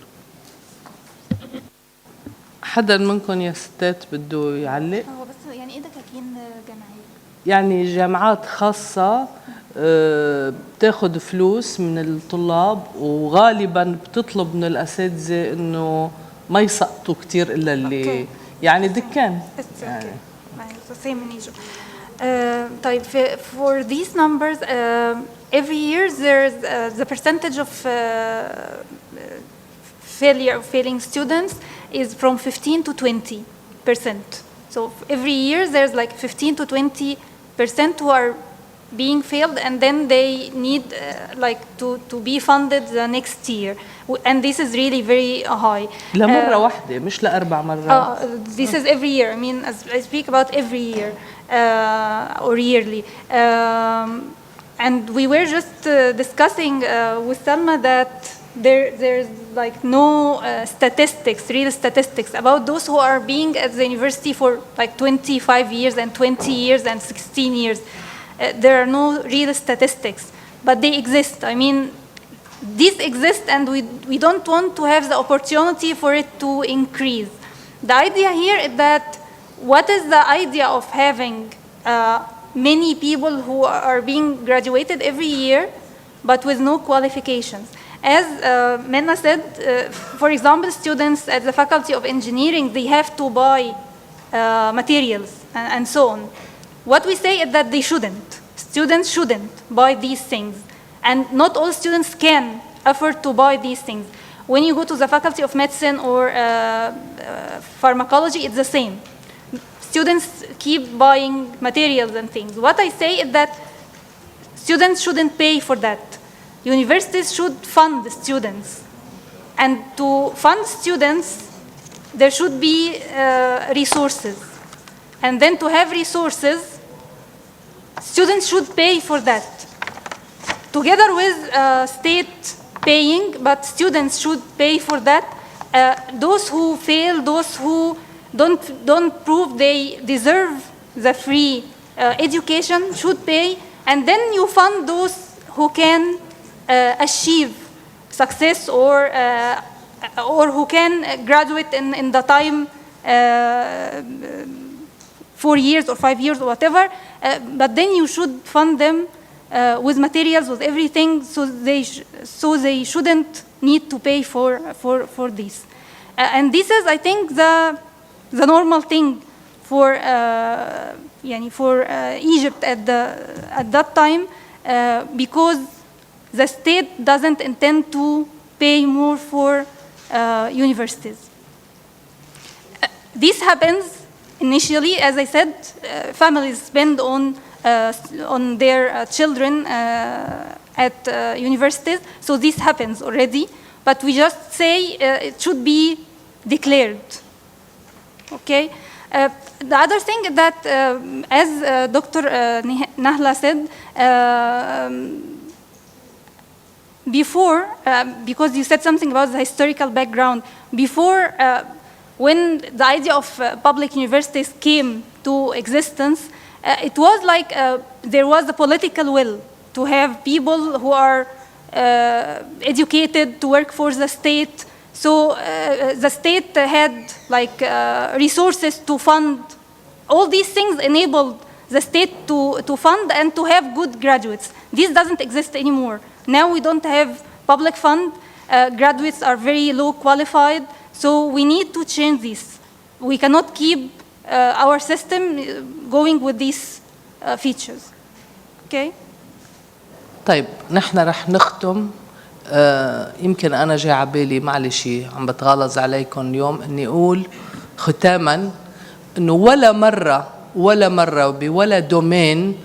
حدا منكم يا ستات بده يعلق؟ هو بس يعني ايه دكاكين جامعيه؟ يعني جامعات خاصه بتاخذ فلوس من الطلاب وغالبا بتطلب من الاساتذه انه ما يسقطوا كثير الا اللي يعني دكان. يعني same in Egypt. طيب for these numbers every year there's the percentage of failing students is from 15 to 20%. So every year there's like 15 to 20% who are being failed, and then they need like to be funded the next year, and this is really very high. لمرة واحدة مش لأربع مرات. This is every year. I mean, as I speak about every year or yearly. And we were just discussing with Salma that there's like no real statistics about those who are being at the university for like 25 years and 20 years and 16 years. There are no real statistics, but they exist. I mean, these exist, and we don't want to have the opportunity for it to increase. The idea here is that what is the idea of having many people who are being graduated every year, but with no qualifications? As Menna said, for example, students at the Faculty of Engineering, they have to buy materials and so on. What we say is that they shouldn't. Students shouldn't buy these things. And not all students can afford to buy these things. When you go to the Faculty of Medicine or Pharmacology, it's the same. Students keep buying materials and things. What I say is that students shouldn't pay for that. Universities should fund the students. And to fund students, there should be resources. And then to have resources, students should pay for that. Together with state paying, but students should pay for that. Those who fail, those who don't prove they deserve the free education should pay. And then you fund those who can achieve success or who can graduate in the time 4 years or 5 years or whatever. But then you should fund them with materials, with everything, so they shouldn't need to pay for this. And this is, I think, the normal thing for Egypt at that time, because the state doesn't intend to pay more for universities. This happens initially, as I said, families spend on their children at universities, so this happens already, but we just say it should be declared. Okay? The other thing that, as Dr. Nahla said, before, because you said something about the historical background, before, when the idea of public universities came to existence, it was like there was a political will to have people who are educated to work for the state. So the state had like resources to fund. All these things enabled the state to fund and to have good graduates. This doesn't exist anymore. Now we don't have public fund. Graduates are very low qualified. So we need to change this. We cannot keep our system going with these features. Okay? طيب نحن رح نختم. يمكن أنا جاي عبالي معلش عم بتغلظ عليكم اليوم إني أقول ختاما إنه ولا مرة بولا دومين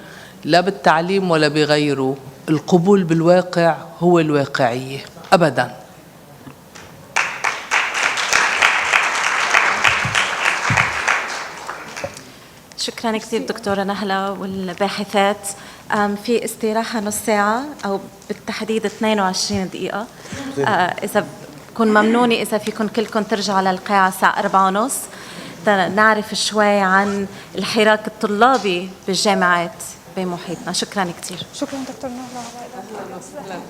لا بالتعليم ولا بغيره القبول بالواقع هو الواقعية أبدا. شكرا كثير دكتورة نهلة والباحثات. في استراحة نص ساعة أو بالتحديد 22 دقيقة. إذا بكون ممنونة إذا فيكم كلكم ترجعوا للقاعة الساعة 4:30 نعرف شوي عن الحراك الطلابي بالجامعات بمحيطنا. شكرا كثير. شكرا دكتور نهلة.